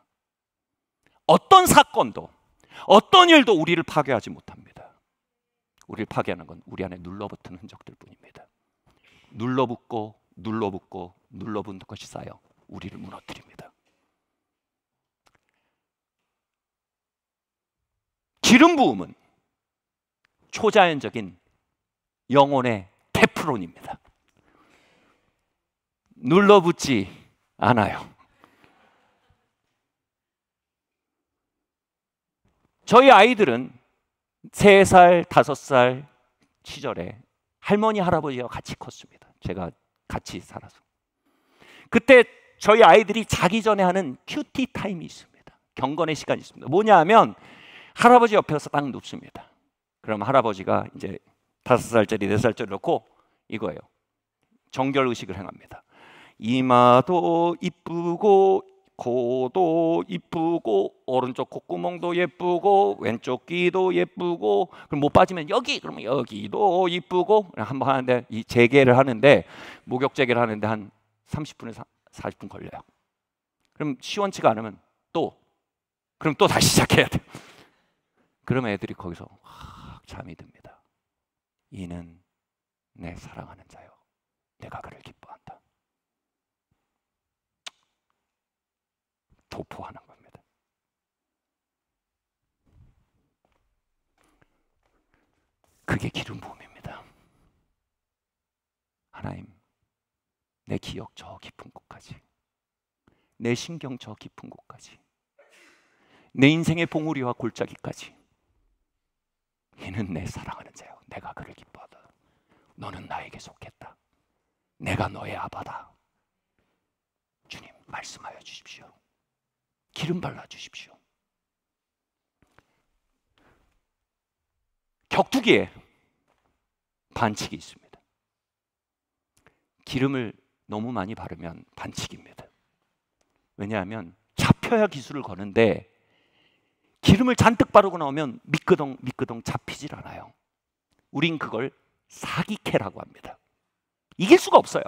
어떤 사건도, 어떤 일도 우리를 파괴하지 못합니다. 우리를 파괴하는 건 우리 안에 눌러붙은 흔적들 뿐입니다. 눌러붙고 눌러붙고 눌러붙는 것이 쌓여 우리를 무너뜨립니다. 기름 부음은 초자연적인 영혼의 테프론입니다. 눌러붙지 않아요. 저희 아이들은 3살, 5살 시절에 할머니, 할아버지와 같이 컸습니다. 제가 같이 살아서. 그때 저희 아이들이 자기 전에 하는 큐티 타임이 있습니다. 경건의 시간이 있습니다. 뭐냐 하면 할아버지 옆에서 딱 눕습니다. 그럼 할아버지가 이제 5살짜리, 4살짜리 놓고 이거예요. 정결 의식을 행합니다. 이마도 이쁘고 코도 이쁘고 오른쪽 콧구멍도 예쁘고 왼쪽 귀도 예쁘고, 그럼 못 빠지면 여기, 그러면 여기도 이쁘고 한번 하는데, 이 재개를 하는데, 목욕 재개를 하는데 한 30분에서 40분 걸려요. 그럼 시원치가 않으면 그럼 또 다시 시작해야 돼요. 그러면 애들이 거기서 확 잠이 듭니다. 이는 내 사랑하는 자요 내가 그를 기뻐한다. 도포하는 겁니다. 그게 기름 부음입니다. 하나님, 내 기억 저 깊은 곳까지, 내 신경 저 깊은 곳까지, 내 인생의 봉우리와 골짜기까지, 이는 내 사랑하는 자요 내가 그를 기뻐하다. 너는 나에게 속했다. 내가 너의 아바다. 주님, 말씀하여 주십시오. 기름 발라주십시오. 격투기에 반칙이 있습니다. 기름을 너무 많이 바르면 반칙입니다. 왜냐하면 잡혀야 기술을 거는데 기름을 잔뜩 바르고 나오면 미끄덩 잡히질 않아요. 우린 그걸 사기캐라고 합니다. 이길 수가 없어요.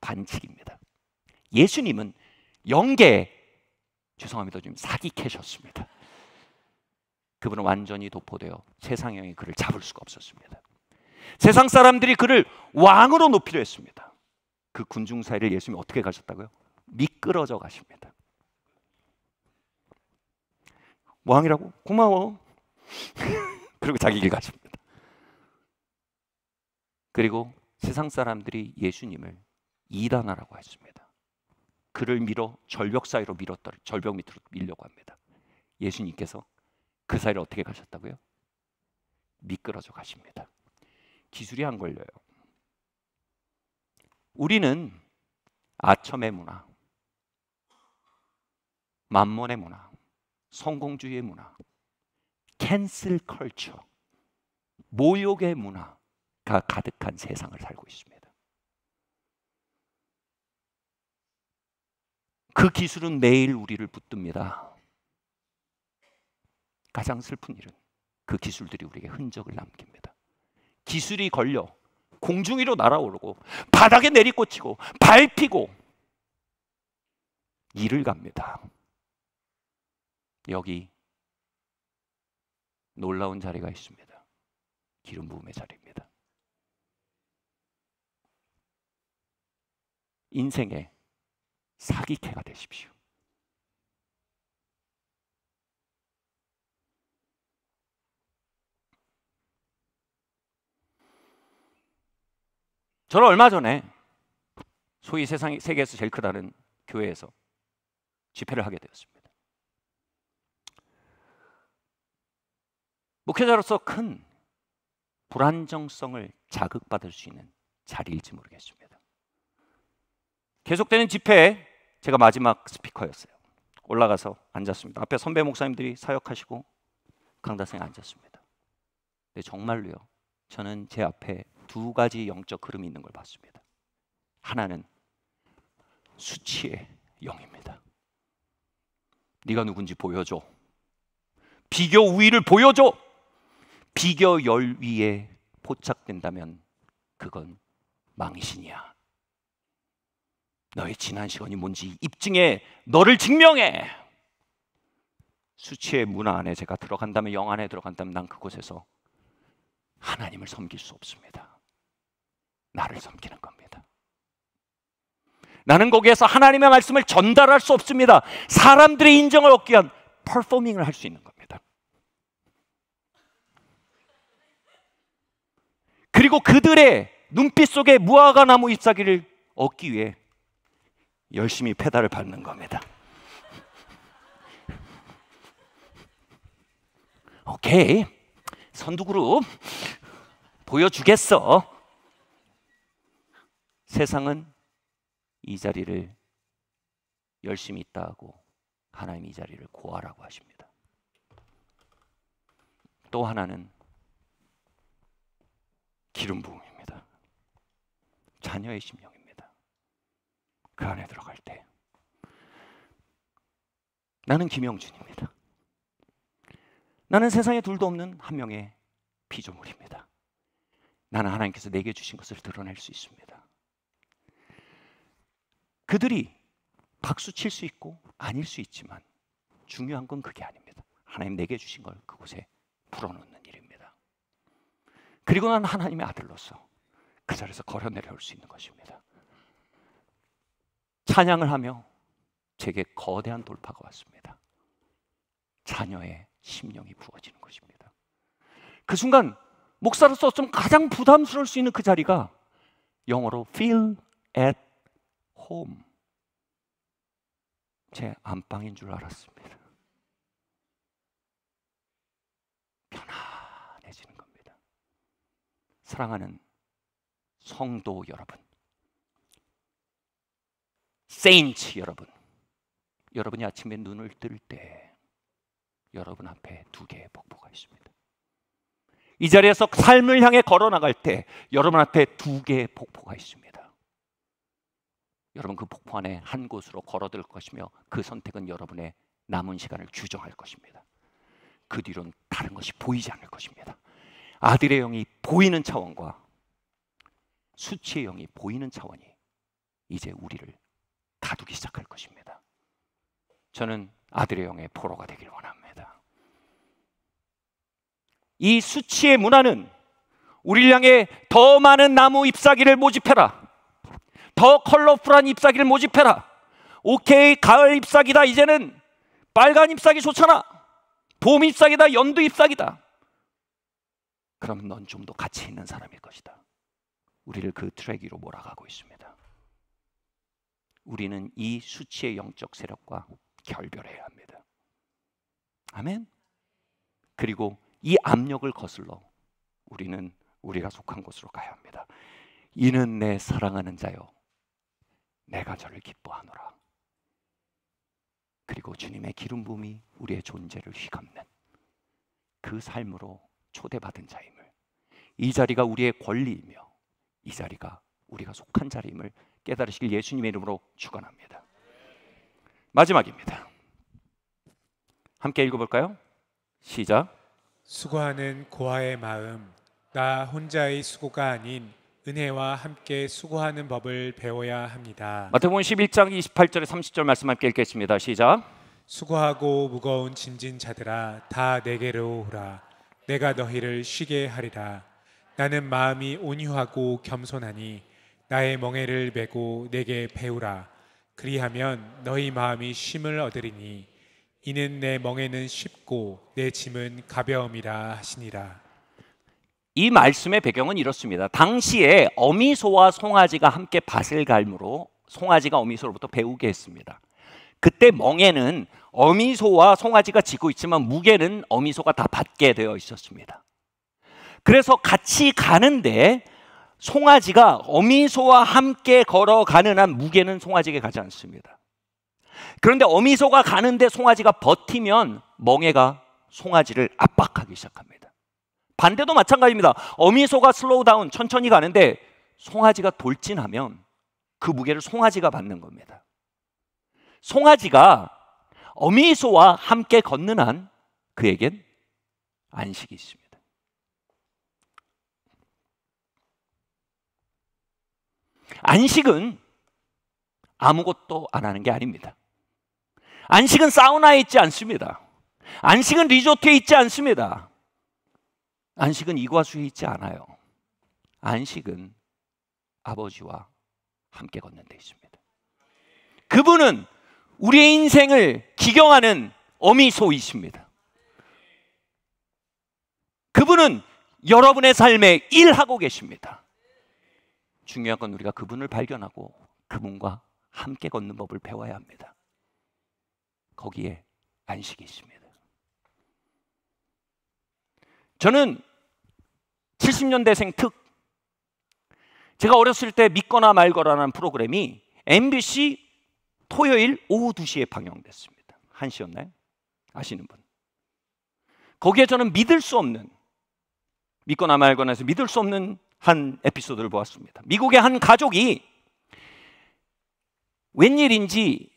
반칙입니다. 예수님은 영계, 죄송합니다, 지금 사기캐셨습니다. 그분은 완전히 도포되어 세상 영이 그를 잡을 수가 없었습니다. 세상 사람들이 그를 왕으로 높이려 했습니다. 그 군중 사이를 예수님이 어떻게 가셨다고요? 미끄러져 가십니다. 왕이라고? 고마워. 그리고 자기 길 가십니다. 그리고 세상 사람들이 예수님을 이단하라고 했습니다. 그를 밀어 절벽 사이로 밀었더니 절벽 밑으로 밀려고 합니다. 예수님께서 그 사이를 어떻게 가셨다고요? 미끄러져 가십니다. 기술이 안 걸려요. 우리는 아첨의 문화, 만몬의 문화, 성공주의의 문화, 캔슬 컬처, 모욕의 문화가 가득한 세상을 살고 있습니다. 그 기술은 매일 우리를 붙듭니다. 가장 슬픈 일은 그 기술들이 우리에게 흔적을 남깁니다. 기술이 걸려 공중 위로 날아오르고 바닥에 내리꽂히고 밟히고 일을 갑니다. 여기 놀라운 자리가 있습니다. 기름 부음의 자리입니다. 인생의 사기캐가 되십시오. 저는 얼마 전에 소위 세계에서 제일 크다는 교회에서 집회를 하게 되었습니다. 목회자로서 큰 불안정성을 자극받을 수 있는 자리일지 모르겠습니다. 계속되는 집회에 제가 마지막 스피커였어요. 올라가서 앉았습니다. 앞에 선배 목사님들이 사역하시고 강다성에 앉았습니다. 근데 정말로요, 저는 제 앞에 두 가지 영적 흐름이 있는 걸 봤습니다. 하나는 수치의 영입니다. 네가 누군지 보여줘. 비교 우위를 보여줘. 비교 열위에 포착된다면 그건 망신이야. 너의 지난 시간이 뭔지 입증해. 너를 증명해. 수치의 문화 안에 제가 들어간다면, 영 안에 들어간다면 난 그곳에서 하나님을 섬길 수 없습니다. 나를 섬기는 겁니다. 나는 거기에서 하나님의 말씀을 전달할 수 없습니다. 사람들의 인정을 얻기 위한 퍼포밍을 할 수 있는 겁니다. 그리고 그들의 눈빛 속에 무화과 나무 잎사귀를 얻기 위해 열심히 페달을 밟는 겁니다. 오케이, 선두그룹 보여주겠어. 세상은 이 자리를 열심히 있다 하고 하나님 이 자리를 고하라고 하십니다. 또 하나는 기름 부음입니다. 자녀의 심령입니다. 그 안에 들어갈 때 나는 김영준입니다. 나는 세상에 둘도 없는 한 명의 피조물입니다. 나는 하나님께서 내게 주신 것을 드러낼 수 있습니다. 그들이 박수 칠 수 있고 아닐 수 있지만 중요한 건 그게 아닙니다. 하나님 내게 주신 걸 그곳에 풀어놓는 일입니다. 그리고 난 하나님의 아들로서 그 자리에서 걸어 내려올 수 있는 것입니다. 찬양을 하며 제게 거대한 돌파가 왔습니다. 자녀의 심령이 부어지는 것입니다. 그 순간 목사로서 좀 가장 부담스러울 수 있는 그 자리가 영어로 feel at home, 제 안방인 줄 알았습니다. 편안해지는 겁니다. 사랑하는 성도 여러분, 세인트 여러분, 여러분이 아침에 눈을 뜰 때 여러분 앞에 두 개의 폭포가 있습니다. 이 자리에서 삶을 향해 걸어나갈 때 여러분 앞에 두 개의 폭포가 있습니다. 여러분 그 폭포 안에 한 곳으로 걸어들 것이며 그 선택은 여러분의 남은 시간을 규정할 것입니다. 그 뒤로는 다른 것이 보이지 않을 것입니다. 아들의 영이 보이는 차원과 수치의 영이 보이는 차원이 이제 우리를 가두기 시작할 것입니다. 저는 아들의 영의 포로가 되길 원합니다. 이 수치의 문화는 우리를 향해 더 많은 나무 잎사귀를 모집해라, 더 컬러풀한 잎사귀를 모집해라, 오케이 가을 잎사귀다, 이제는 빨간 잎사귀 좋잖아, 봄 잎사귀다, 연두 잎사귀다, 그러면 넌 좀 더 가치 있는 사람일 것이다. 우리를 그 트랙 위로 몰아가고 있습니다. 우리는 이 수치의 영적 세력과 결별해야 합니다. 아멘. 그리고 이 압력을 거슬러 우리는 우리가 속한 곳으로 가야 합니다. 이는 내 사랑하는 자요, 내가 저를 기뻐하노라. 그리고 주님의 기름 부음이 우리의 존재를 휘감는 그 삶으로 초대받은 자임을, 이 자리가 우리의 권리이며 이 자리가 우리가 속한 자리임을 깨달으시길 예수님의 이름으로 축원합니다. 마지막입니다. 함께 읽어볼까요? 시작. 수고하는 고아의 마음, 나 혼자의 수고가 아닌 은혜와 함께 수고하는 법을 배워야 합니다. 마태복음 11장 28절에 30절 말씀 함께 읽겠습니다. 시작. 수고하고 무거운 짐진 자들아 다 내게로 오라. 내가 너희를 쉬게 하리라. 나는 마음이 온유하고 겸손하니 나의 멍에를 메고 내게 배우라. 그리하면 너희 마음이 쉼을 얻으리니 이는 내 멍에는 쉽고 내 짐은 가벼움이라 하시니라. 이 말씀의 배경은 이렇습니다. 당시에 어미소와 송아지가 함께 밭을 갈므로 송아지가 어미소로부터 배우게 했습니다. 그때 멍에는 어미소와 송아지가 지고 있지만 무게는 어미소가 다 받게 되어 있었습니다. 그래서 같이 가는데 송아지가 어미소와 함께 걸어가는 한 무게는 송아지에게 가지 않습니다. 그런데 어미소가 가는데 송아지가 버티면 멍에가 송아지를 압박하기 시작합니다. 반대도 마찬가지입니다. 어미소가 슬로우 다운, 천천히 가는데 송아지가 돌진하면 그 무게를 송아지가 받는 겁니다. 송아지가 어미소와 함께 걷는 한 그에겐 안식이 있습니다. 안식은 아무것도 안 하는 게 아닙니다. 안식은 사우나에 있지 않습니다. 안식은 리조트에 있지 않습니다. 안식은 이과수에 있지 않아요. 안식은 아버지와 함께 걷는 데 있습니다. 그분은 우리의 인생을 기경하는 어미소이십니다. 그분은 여러분의 삶에 일하고 계십니다. 중요한 건 우리가 그분을 발견하고 그분과 함께 걷는 법을 배워야 합니다. 거기에 안식이 있습니다. 저는 70년대생 특, 제가 어렸을 때 믿거나 말거라는 프로그램이 MBC 토요일 오후 2시에 방영됐습니다. 1시였나요? 아시는 분? 거기에 저는 믿을 수 없는, 믿거나 말거나에서 믿을 수 없는 한 에피소드를 보았습니다. 미국의 한 가족이 웬일인지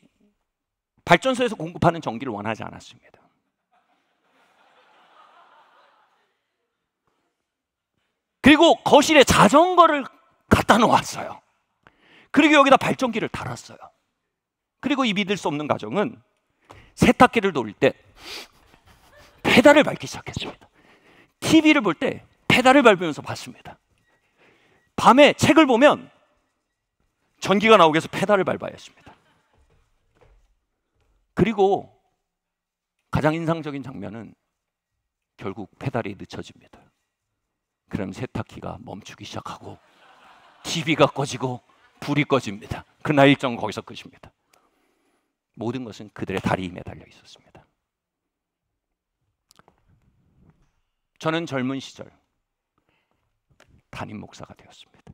발전소에서 공급하는 전기를 원하지 않았습니다. 그리고 거실에 자전거를 갖다 놓았어요. 그리고 여기다 발전기를 달았어요. 그리고 이 믿을 수 없는 가정은 세탁기를 돌릴 때 페달을 밟기 시작했습니다. TV를 볼 때 페달을 밟으면서 봤습니다. 밤에 책을 보면 전기가 나오기 위해서 페달을 밟아야 했습니다. 그리고 가장 인상적인 장면은 결국 페달이 늦춰집니다. 그럼 세탁기가 멈추기 시작하고 TV가 꺼지고 불이 꺼집니다. 그날 일정은 거기서 끝입니다. 모든 것은 그들의 다리에 매달려 있었습니다. 저는 젊은 시절 담임 목사가 되었습니다.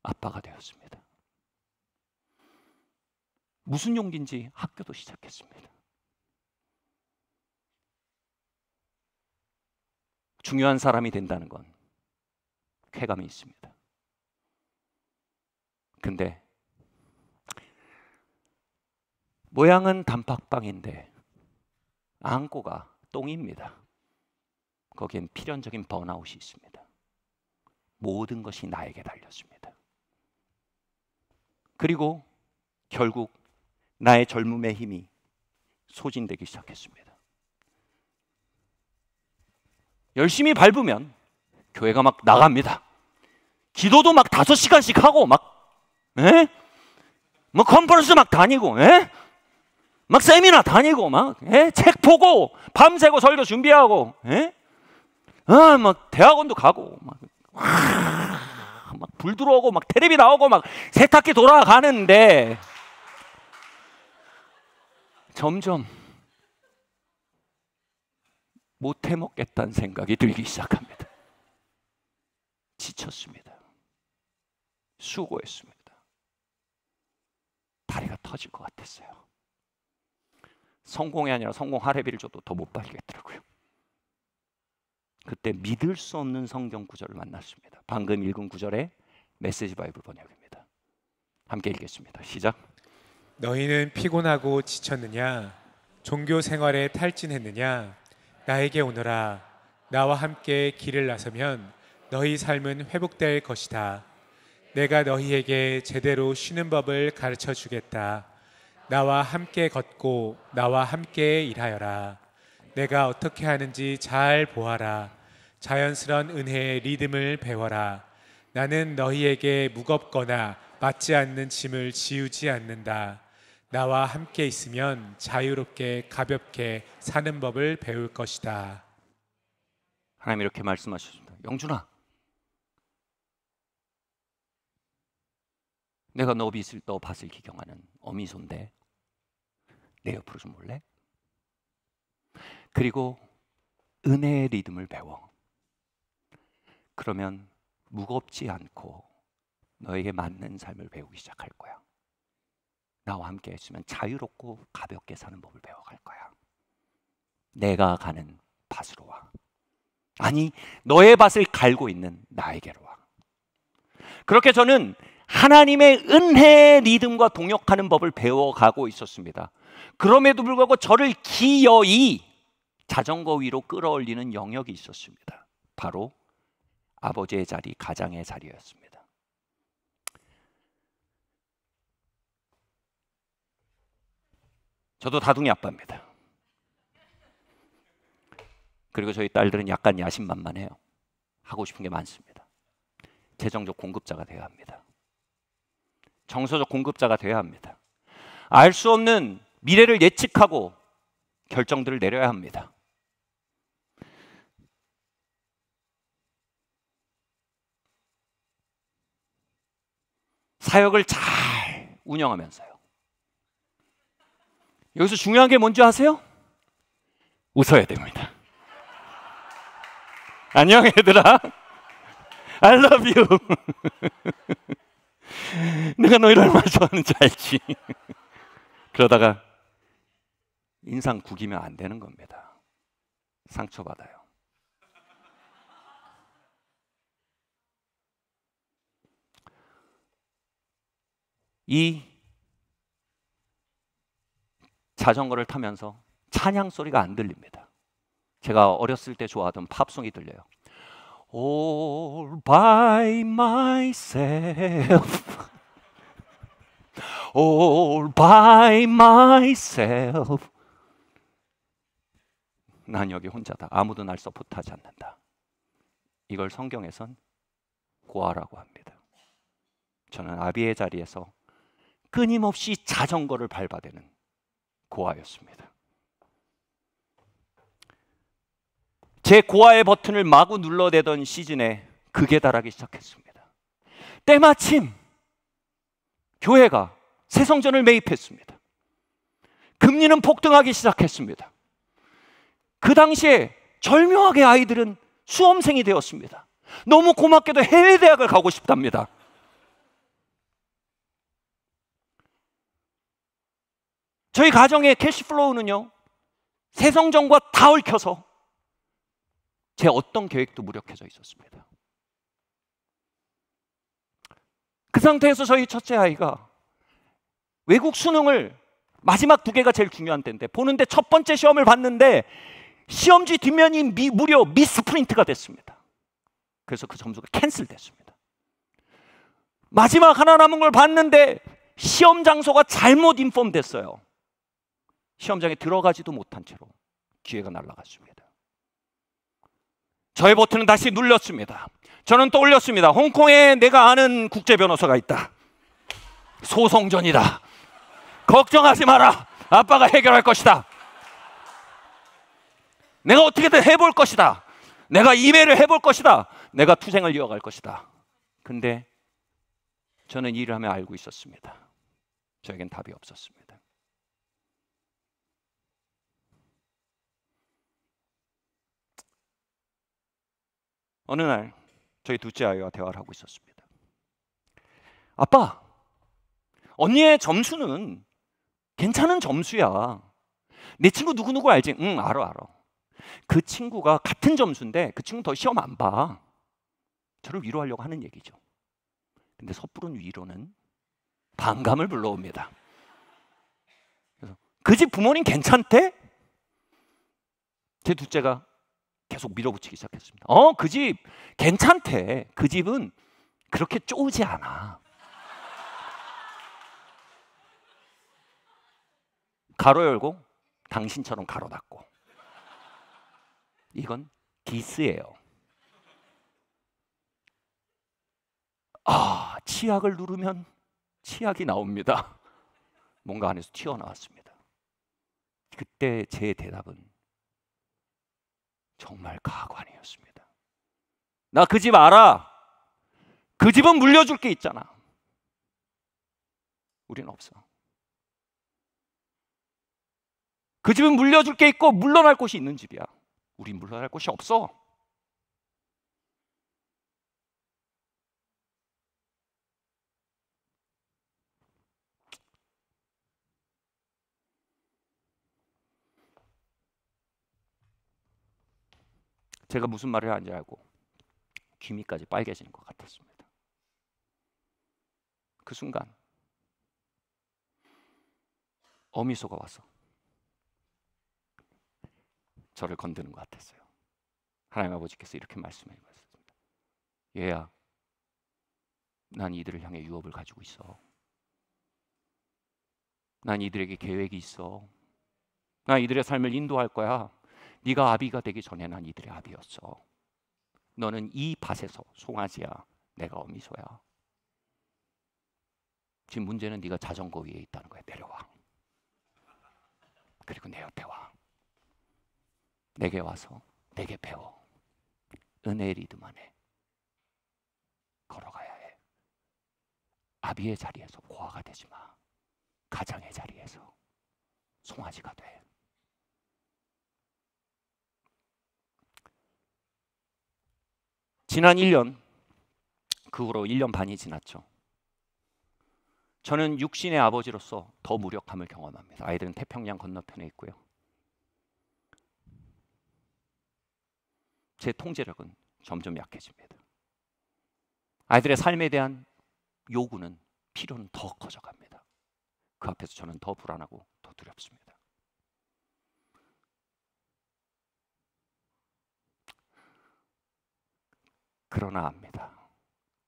아빠가 되었습니다. 무슨 용기인지 학교도 시작했습니다. 중요한 사람이 된다는 건 쾌감이 있습니다. 근데 모양은 단팥빵인데 안고가 똥입니다. 거기엔 필연적인 번아웃이 있습니다. 모든 것이 나에게 달렸습니다. 그리고 결국 나의 젊음의 힘이 소진되기 시작했습니다. 열심히 밟으면 교회가 막 나갑니다. 기도도 막 5시간씩 하고 막 뭐 컨퍼런스 막 다니고 막 세미나 다니고 막 책 보고 밤새고 설교 준비하고 막 대학원도 가고 막 불 들어오고 막 텔레비 나오고 막 세탁기 돌아가는데 점점 못 해먹겠다는 생각이 들기 시작합니다. 지쳤습니다. 수고했습니다. 다리가 터질 것 같았어요. 성공이 아니라 성공 할애비를 줘도 더 못 받겠더라고요. 그때 믿을 수 없는 성경 구절을 만났습니다. 방금 읽은 구절의 메시지 바이블 번역입니다. 함께 읽겠습니다. 시작. 너희는 피곤하고 지쳤느냐? 종교 생활에 탈진했느냐? 나에게 오너라. 나와 함께 길을 나서면 너희 삶은 회복될 것이다. 내가 너희에게 제대로 쉬는 법을 가르쳐 주겠다. 나와 함께 걷고 나와 함께 일하여라. 내가 어떻게 하는지 잘 보아라. 자연스러운 은혜의 리듬을 배워라. 나는 너희에게 무겁거나 맞지 않는 짐을 지우지 않는다. 나와 함께 있으면 자유롭게 가볍게 사는 법을 배울 것이다. 하나님 이렇게 말씀하셨습니다. 영준아, 내가 너 밭을 기경하는 어미소인데 내 옆으로 좀 올래? 그리고 은혜의 리듬을 배워. 그러면 무겁지 않고 너에게 맞는 삶을 배우기 시작할 거야. 나와 함께 있으면 자유롭고 가볍게 사는 법을 배워갈 거야. 내가 가는 밭으로 와. 아니, 너의 밭을 갈고 있는 나에게로 와. 그렇게 저는 하나님의 은혜의 리듬과 동역하는 법을 배워가고 있었습니다. 그럼에도 불구하고 저를 기어이 자전거 위로 끌어올리는 영역이 있었습니다. 바로 아버지의 자리, 가장의 자리였습니다. 저도 다둥이 아빠입니다. 그리고 저희 딸들은 약간 야심만만해요. 하고 싶은 게 많습니다. 재정적 공급자가 되어야 합니다. 정서적 공급자가 되어야 합니다. 알 수 없는 미래를 예측하고 결정들을 내려야 합니다. 사역을 잘 운영하면서요. 여기서 중요한 게 뭔지 아세요? 웃어야 됩니다. 안녕 얘들아. I love you. 내가 너희를 얼마나 좋아하는지 알지. 그러다가 인상 구기면 안 되는 겁니다. 상처받아요. 이 자전거를 타면서 찬양 소리가 안 들립니다. 제가 어렸을 때 좋아하던 팝송이 들려요. All by myself. All by myself. 난 여기 혼자다. 아무도 날 서포트하지 않는다. 이걸 성경에선 고아라고 합니다. 저는 아비의 자리에서 끊임없이 자전거를 밟아대는 고아였습니다. 제 고아의 버튼을 마구 눌러대던 시즌에 극에 달하기 시작했습니다. 때마침 교회가 새 성전을 매입했습니다. 금리는 폭등하기 시작했습니다. 그 당시에 절묘하게 아이들은 수험생이 되었습니다. 너무 고맙게도 해외 대학을 가고 싶답니다. 저희 가정의 캐시플로우는요, 세성전과 다 얽혀서 제 어떤 계획도 무력해져 있었습니다. 그 상태에서 저희 첫째 아이가 외국 수능을, 마지막 2개가 제일 중요한 때인데, 보는데 첫 번째 시험을 봤는데 시험지 뒷면이 무려 미스프린트가 됐습니다. 그래서 그 점수가 캔슬됐습니다. 마지막 하나 남은 걸 봤는데 시험 장소가 잘못 인폼됐어요. 시험장에 들어가지도 못한 채로 기회가 날아갔습니다. 저의 버튼은 다시 눌렸습니다. 저는 또 올렸습니다. 홍콩에 내가 아는 국제 변호사가 있다. 소송전이다. 걱정하지 마라. 아빠가 해결할 것이다. 내가 어떻게든 해볼 것이다. 내가 이메일을 해볼 것이다. 내가 투쟁을 이어갈 것이다. 근데 저는 일을 하며 알고 있었습니다. 저에겐 답이 없었습니다. 어느 날 저희 둘째 아이와 대화를 하고 있었습니다. 아빠, 언니의 점수는 괜찮은 점수야. 내 친구 누구누구 알지? 응, 알아. 그 친구가 같은 점수인데 그 친구 더 시험 안 봐. 저를 위로하려고 하는 얘기죠. 근데 섣부른 위로는 반감을 불러옵니다. 그래서 그 집 부모님 괜찮대? 제 둘째가 계속 밀어붙이기 시작했습니다. 그 집 괜찮대. 그 집은 그렇게 쪼지 않아. 가로 열고 당신처럼 가로 닫고. 이건 디스예요. 치약을 누르면 치약이 나옵니다. 뭔가 안에서 튀어나왔습니다. 그때 제 대답은 정말 가관이었습니다. 나 그 집 알아. 그 집은 물려줄 게 있잖아. 우린 없어. 그 집은 물려줄 게 있고 물러날 곳이 있는 집이야. 우린 물러날 곳이 없어. 제가 무슨 말을 하는지 알고 귀미까지 빨개지는 것 같았습니다. 그 순간 어미소가 와서 저를 건드는 것 같았어요. 하나님 아버지께서 이렇게 말씀해 주셨습니다. 얘야, 난 이들을 향해 유업을 가지고 있어. 난 이들에게 계획이 있어. 난 이들의 삶을 인도할 거야. 네가 아비가 되기 전에 난 이들의 아비였어. 너는 이 밭에서 송아지야. 내가 어미소야. 지금 문제는 네가 자전거 위에 있다는 거야. 내려와. 그리고 내 옆에 와. 내게 와서 내게 배워. 은혜의 리듬 안에 걸어가야 해. 아비의 자리에서 고아가 되지 마. 가장의 자리에서 송아지가 돼. 지난 1년, 그 후로 1년 반이 지났죠. 저는 육신의 아버지로서 더 무력함을 경험합니다. 아이들은 태평양 건너편에 있고요. 제 통제력은 점점 약해집니다. 아이들의 삶에 대한 요구는, 필요는 더 커져갑니다. 그 앞에서 저는 더 불안하고 더 두렵습니다. 그러나 압니다.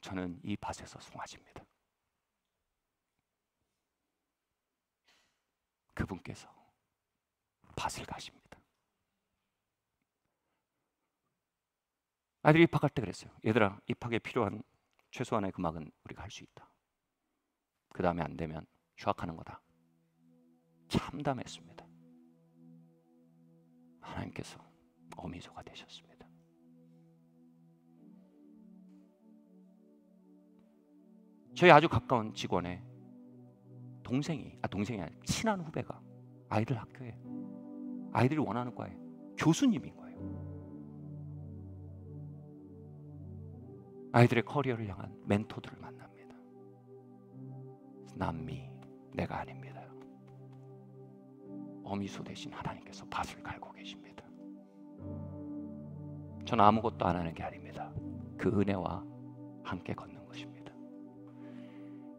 저는 이 밭에서 송아지입니다. 그분께서 밭을 가십니다. 아이들이 입학할 때 그랬어요. 얘들아, 입학에 필요한 최소한의 금액은 우리가 할 수 있다. 그 다음에 안 되면 휴학하는 거다. 참담했습니다. 하나님께서 어미소가 되셨습니다. 저희 아주 가까운 직원의 동생이 아니라 친한 후배가 아이들 학교에, 아이들이 원하는 과에 교수님인 거예요. 아이들의 커리어를 향한 멘토들을 만납니다. 남미, 내가 아닙니다. 어미소 대신 하나님께서 밭을 갈고 계십니다. 저는 아무것도 안 하는 게 아닙니다. 그 은혜와 함께 걷는 것입니다.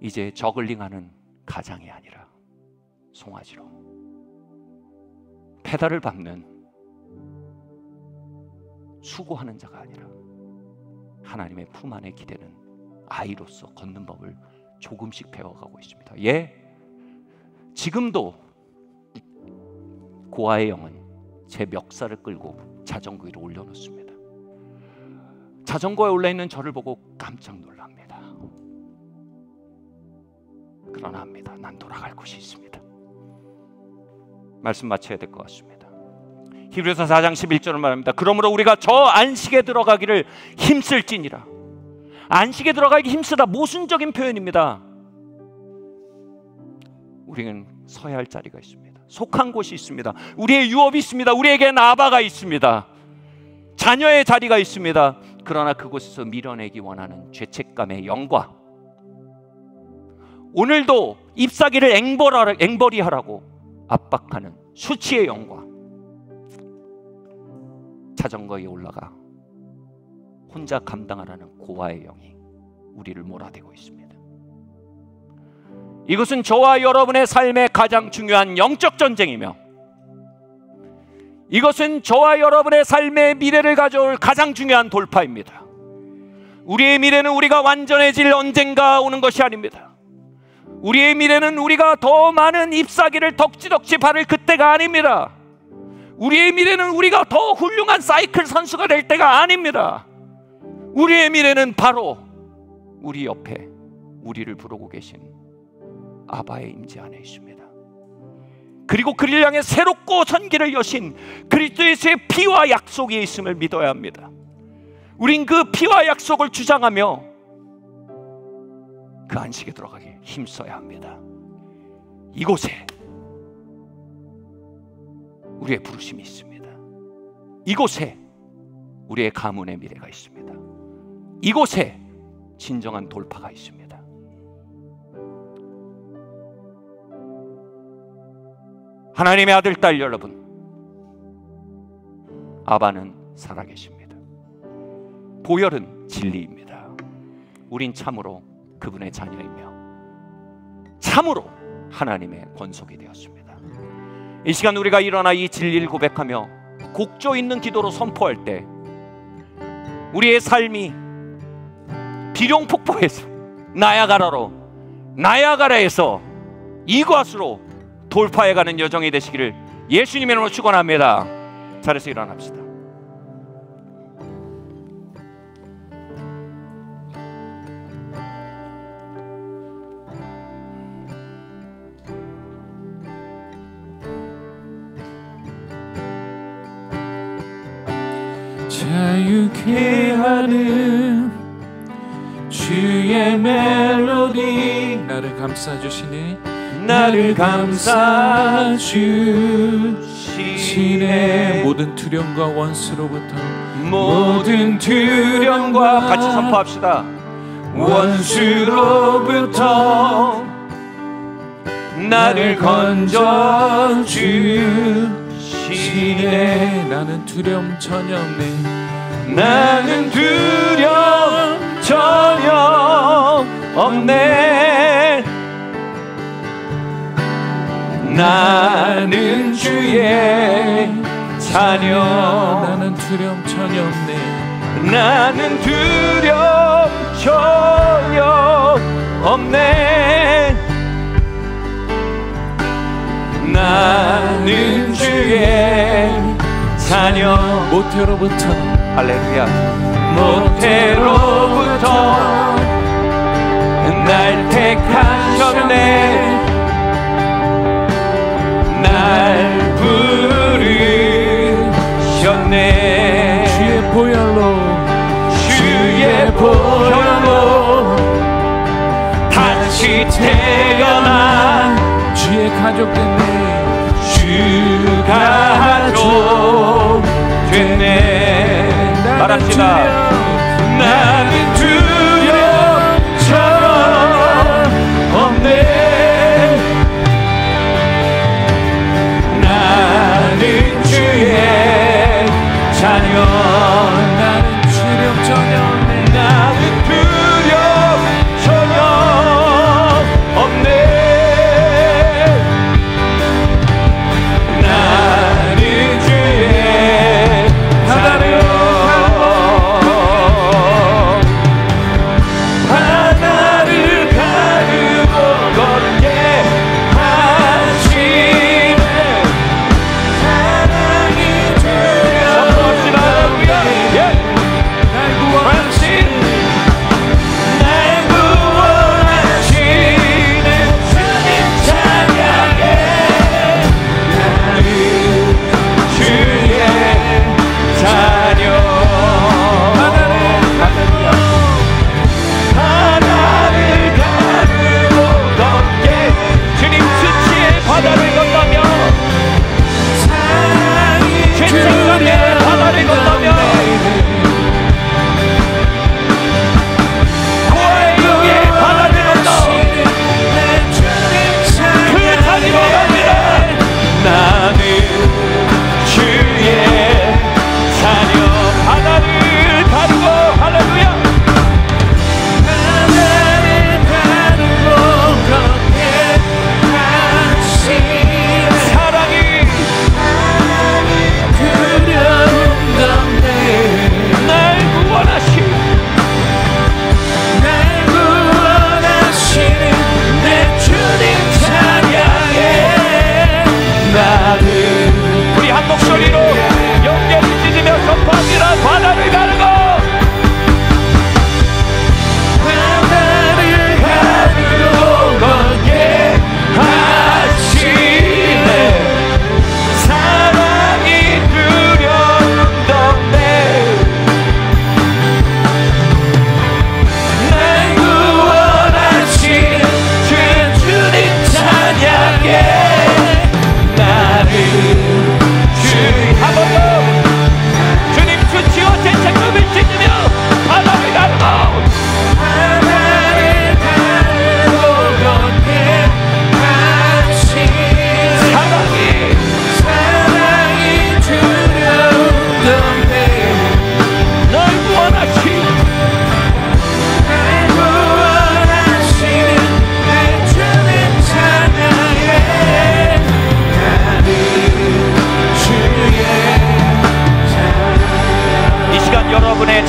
이제 저글링하는 가장이 아니라 송아지로, 페달을 밟는 수고하는 자가 아니라 하나님의 품 안에 기대는 아이로서 걷는 법을 조금씩 배워가고 있습니다. 예, 지금도 고아의 영은 제 멱살을 끌고 자전거 위로 올려놓습니다. 자전거에 올라있는 저를 보고 깜짝 놀랍니다. 그러나 합니다. 난 돌아갈 곳이 있습니다. 말씀 마쳐야 될 것 같습니다. 히브리서 4장 11절을 말합니다. 그러므로 우리가 저 안식에 들어가기를 힘쓸지니라. 안식에 들어가기 힘쓰다 모순적인 표현입니다. 우리는 서야 할 자리가 있습니다. 속한 곳이 있습니다. 우리의 유업이 있습니다. 우리에겐 아바가 있습니다. 자녀의 자리가 있습니다. 그러나 그곳에서 밀어내기 원하는 죄책감의 영과 오늘도 잎사귀를 앵벌이하라고 압박하는 수치의 영과 자전거에 올라가 혼자 감당하라는 고아의 영이 우리를 몰아대고 있습니다. 이것은 저와 여러분의 삶의 가장 중요한 영적 전쟁이며 이것은 저와 여러분의 삶의 미래를 가져올 가장 중요한 돌파입니다. 우리의 미래는 우리가 완전해질 언젠가 오는 것이 아닙니다. 우리의 미래는 우리가 더 많은 잎사귀를 덕지덕지 바를 그때가 아닙니다. 우리의 미래는 우리가 더 훌륭한 사이클 선수가 될 때가 아닙니다. 우리의 미래는 바로 우리 옆에 우리를 부르고 계신 아바의 임재 안에 있습니다. 그리고 그를 향해 새롭고 선기를 여신 그리스도 예수의 피와 약속이 있음을 믿어야 합니다. 우린 그 피와 약속을 주장하며 그 안식에 들어가기 힘써야 합니다. 이곳에 우리의 부르심이 있습니다. 이곳에 우리의 가문의 미래가 있습니다. 이곳에 진정한 돌파가 있습니다. 하나님의 아들, 딸 여러분, 아바는 살아계십니다. 보혈은 진리입니다. 우린 참으로 그분의 자녀이며 참으로 하나님의 권속이 되었습니다. 이 시간 우리가 일어나 이 진리를 고백하며 곡조 있는 기도로 선포할 때 우리의 삶이 비룡폭포에서 나야가라에서 이곳으로 돌파해가는 여정이 되시기를 예수님의 이름으로 축원합니다. 자리에서 일어납시다. 자유케 하는 주의 멜로디 나를 감싸주시네 나를 감싸주시네 모든 두려움과 원수로부터 모든 두려움과 같이 선포합시다. 원수로부터 나를 건져주시네 나는 두려움 전혀 없네 나는 두려움 전혀 없네 나는 주의 자녀 나는 두려움 전혀 없네 나는 두려움 전혀 없네 나는 주의 자녀 모태로부터 할렐루야 모태로부터 날 택하셨네 날 부르셨네 주의 보혈로 다시 태어난 주의 가족 됐네 주 가족 됐네 말합시다. 나는 두려움 전혀 없네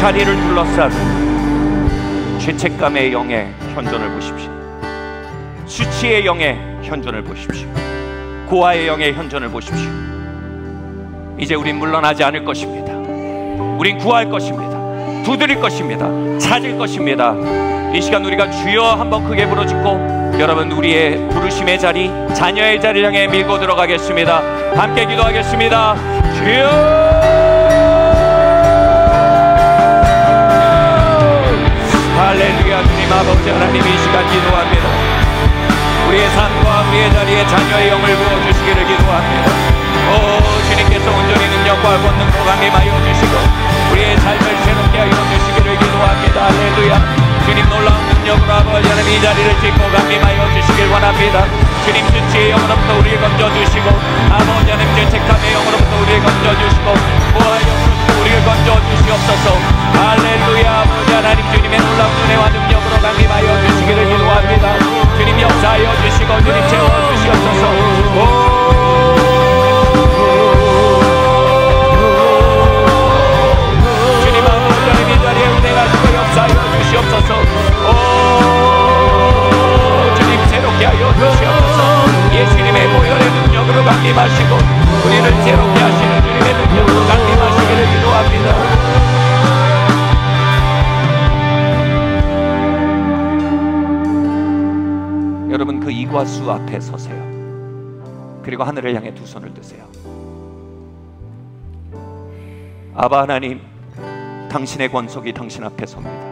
자리를 둘러싼 죄책감의 영의 현존을 보십시오. 수치의 영의 현존을 보십시오. 고아의 영의 현존을 보십시오. 이제 우린 물러나지 않을 것입니다. 우린 구할 것입니다. 두드릴 것입니다. 찾을 것입니다. 이 시간 우리가 주여 한번 크게 부르짖고 여러분 우리의 부르심의 자리, 자녀의 자리를 향해 밀고 들어가겠습니다. 함께 기도하겠습니다. 주여! 할렐루야. 주님 아버지 하나님, 이 시간 기도합니다. 우리의 삶과 우리의 자리에 자녀의 영을 부어주시기를 기도합니다. 주님께서 온전히 능력과 권능으로 강림하여 주시고 우리의 삶을 새롭게 하여 주시기를 기도합니다. 할렐루야. 주님 놀라운 능력으로 아버지 하나님 이 자리를 짓고 강림하여 주시길 원합니다. 주님 수치의 영으로부터 우리를 건져주시고 아버지 하나님 죄책감의 영으로부터 우리를 건져주시고 고아의 영으로부터 우리를 건져주시옵소서. 할렐루야. 아버지 하나님 주님의 놀라운 은혜와 능력으로 강림하여 주시기를 기도합니다. 주님 역사하여 주시고 주님 채워주시옵소서. 주시옵소서. 주님 새롭게 하여 주시옵소서. 예수님의 보혈의 능력으로 강림하시고 우리를 새롭게 하시는 주님의 능력으로 강림하시기를 기도합니다. 여러분 그 이과수 앞에 서세요. 그리고 하늘을 향해 두 손을 드세요. 아바 하나님, 당신의 권속이 당신 앞에 섭니다.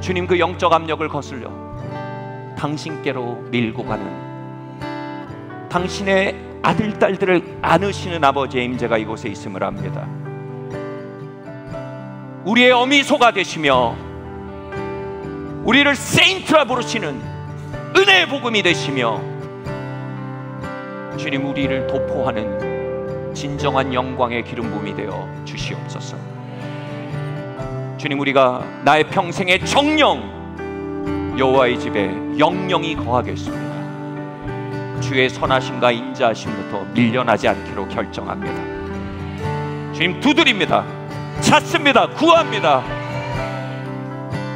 주님 그 영적 압력을 거슬려 당신께로 밀고 가는 당신의 아들, 딸들을 안으시는 아버지의 임재가 이곳에 있음을 압니다. 우리의 어미소가 되시며 우리를 세인트라 부르시는 은혜의 복음이 되시며 주님 우리를 도포하는 진정한 영광의 기름 부음이 되어 주시옵소서. 주님, 우리가 나의 평생의 정령 여호와의 집에 영영이 거하겠습니다. 주의 선하심과 인자하심부터 밀려나지 않기로 결정합니다. 주님, 두드립니다. 찾습니다. 구합니다.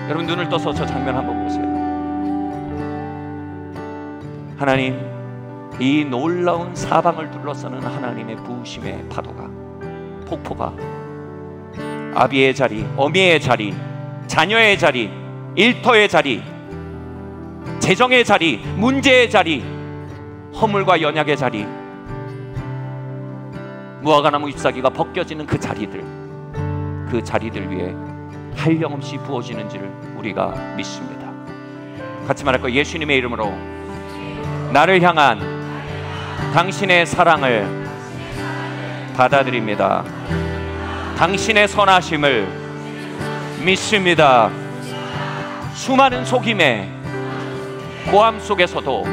여러분, 눈을 떠서 저 장면 한번 보세요. 하나님, 이 놀라운 사방을 둘러싸는 하나님의 부으심의 파도가, 폭포가 아비의 자리, 어미의 자리, 자녀의 자리, 일터의 자리, 재정의 자리, 문제의 자리, 허물과 연약의 자리, 무화과나무 잎사귀가 벗겨지는 그 자리들 위에 한량없이 부어지는지를 우리가 믿습니다. 같이 말할 거예요. 예수님의 이름으로 나를 향한 당신의 사랑을 받아들입니다. 당신의 선하심을 믿습니다. 수많은 속임에 고함 속에서도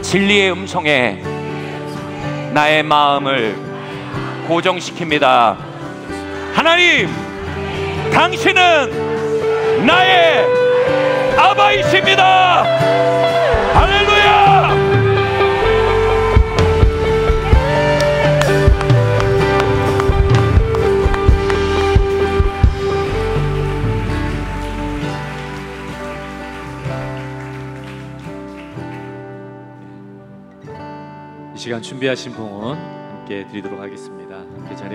진리의 음성에 나의 마음을 고정시킵니다. 하나님, 당신은 나의 아바이십니다. 할렐루야! 이 시간 준비하신 봉헌 함께 드리도록 하겠습니다. 함께 자리에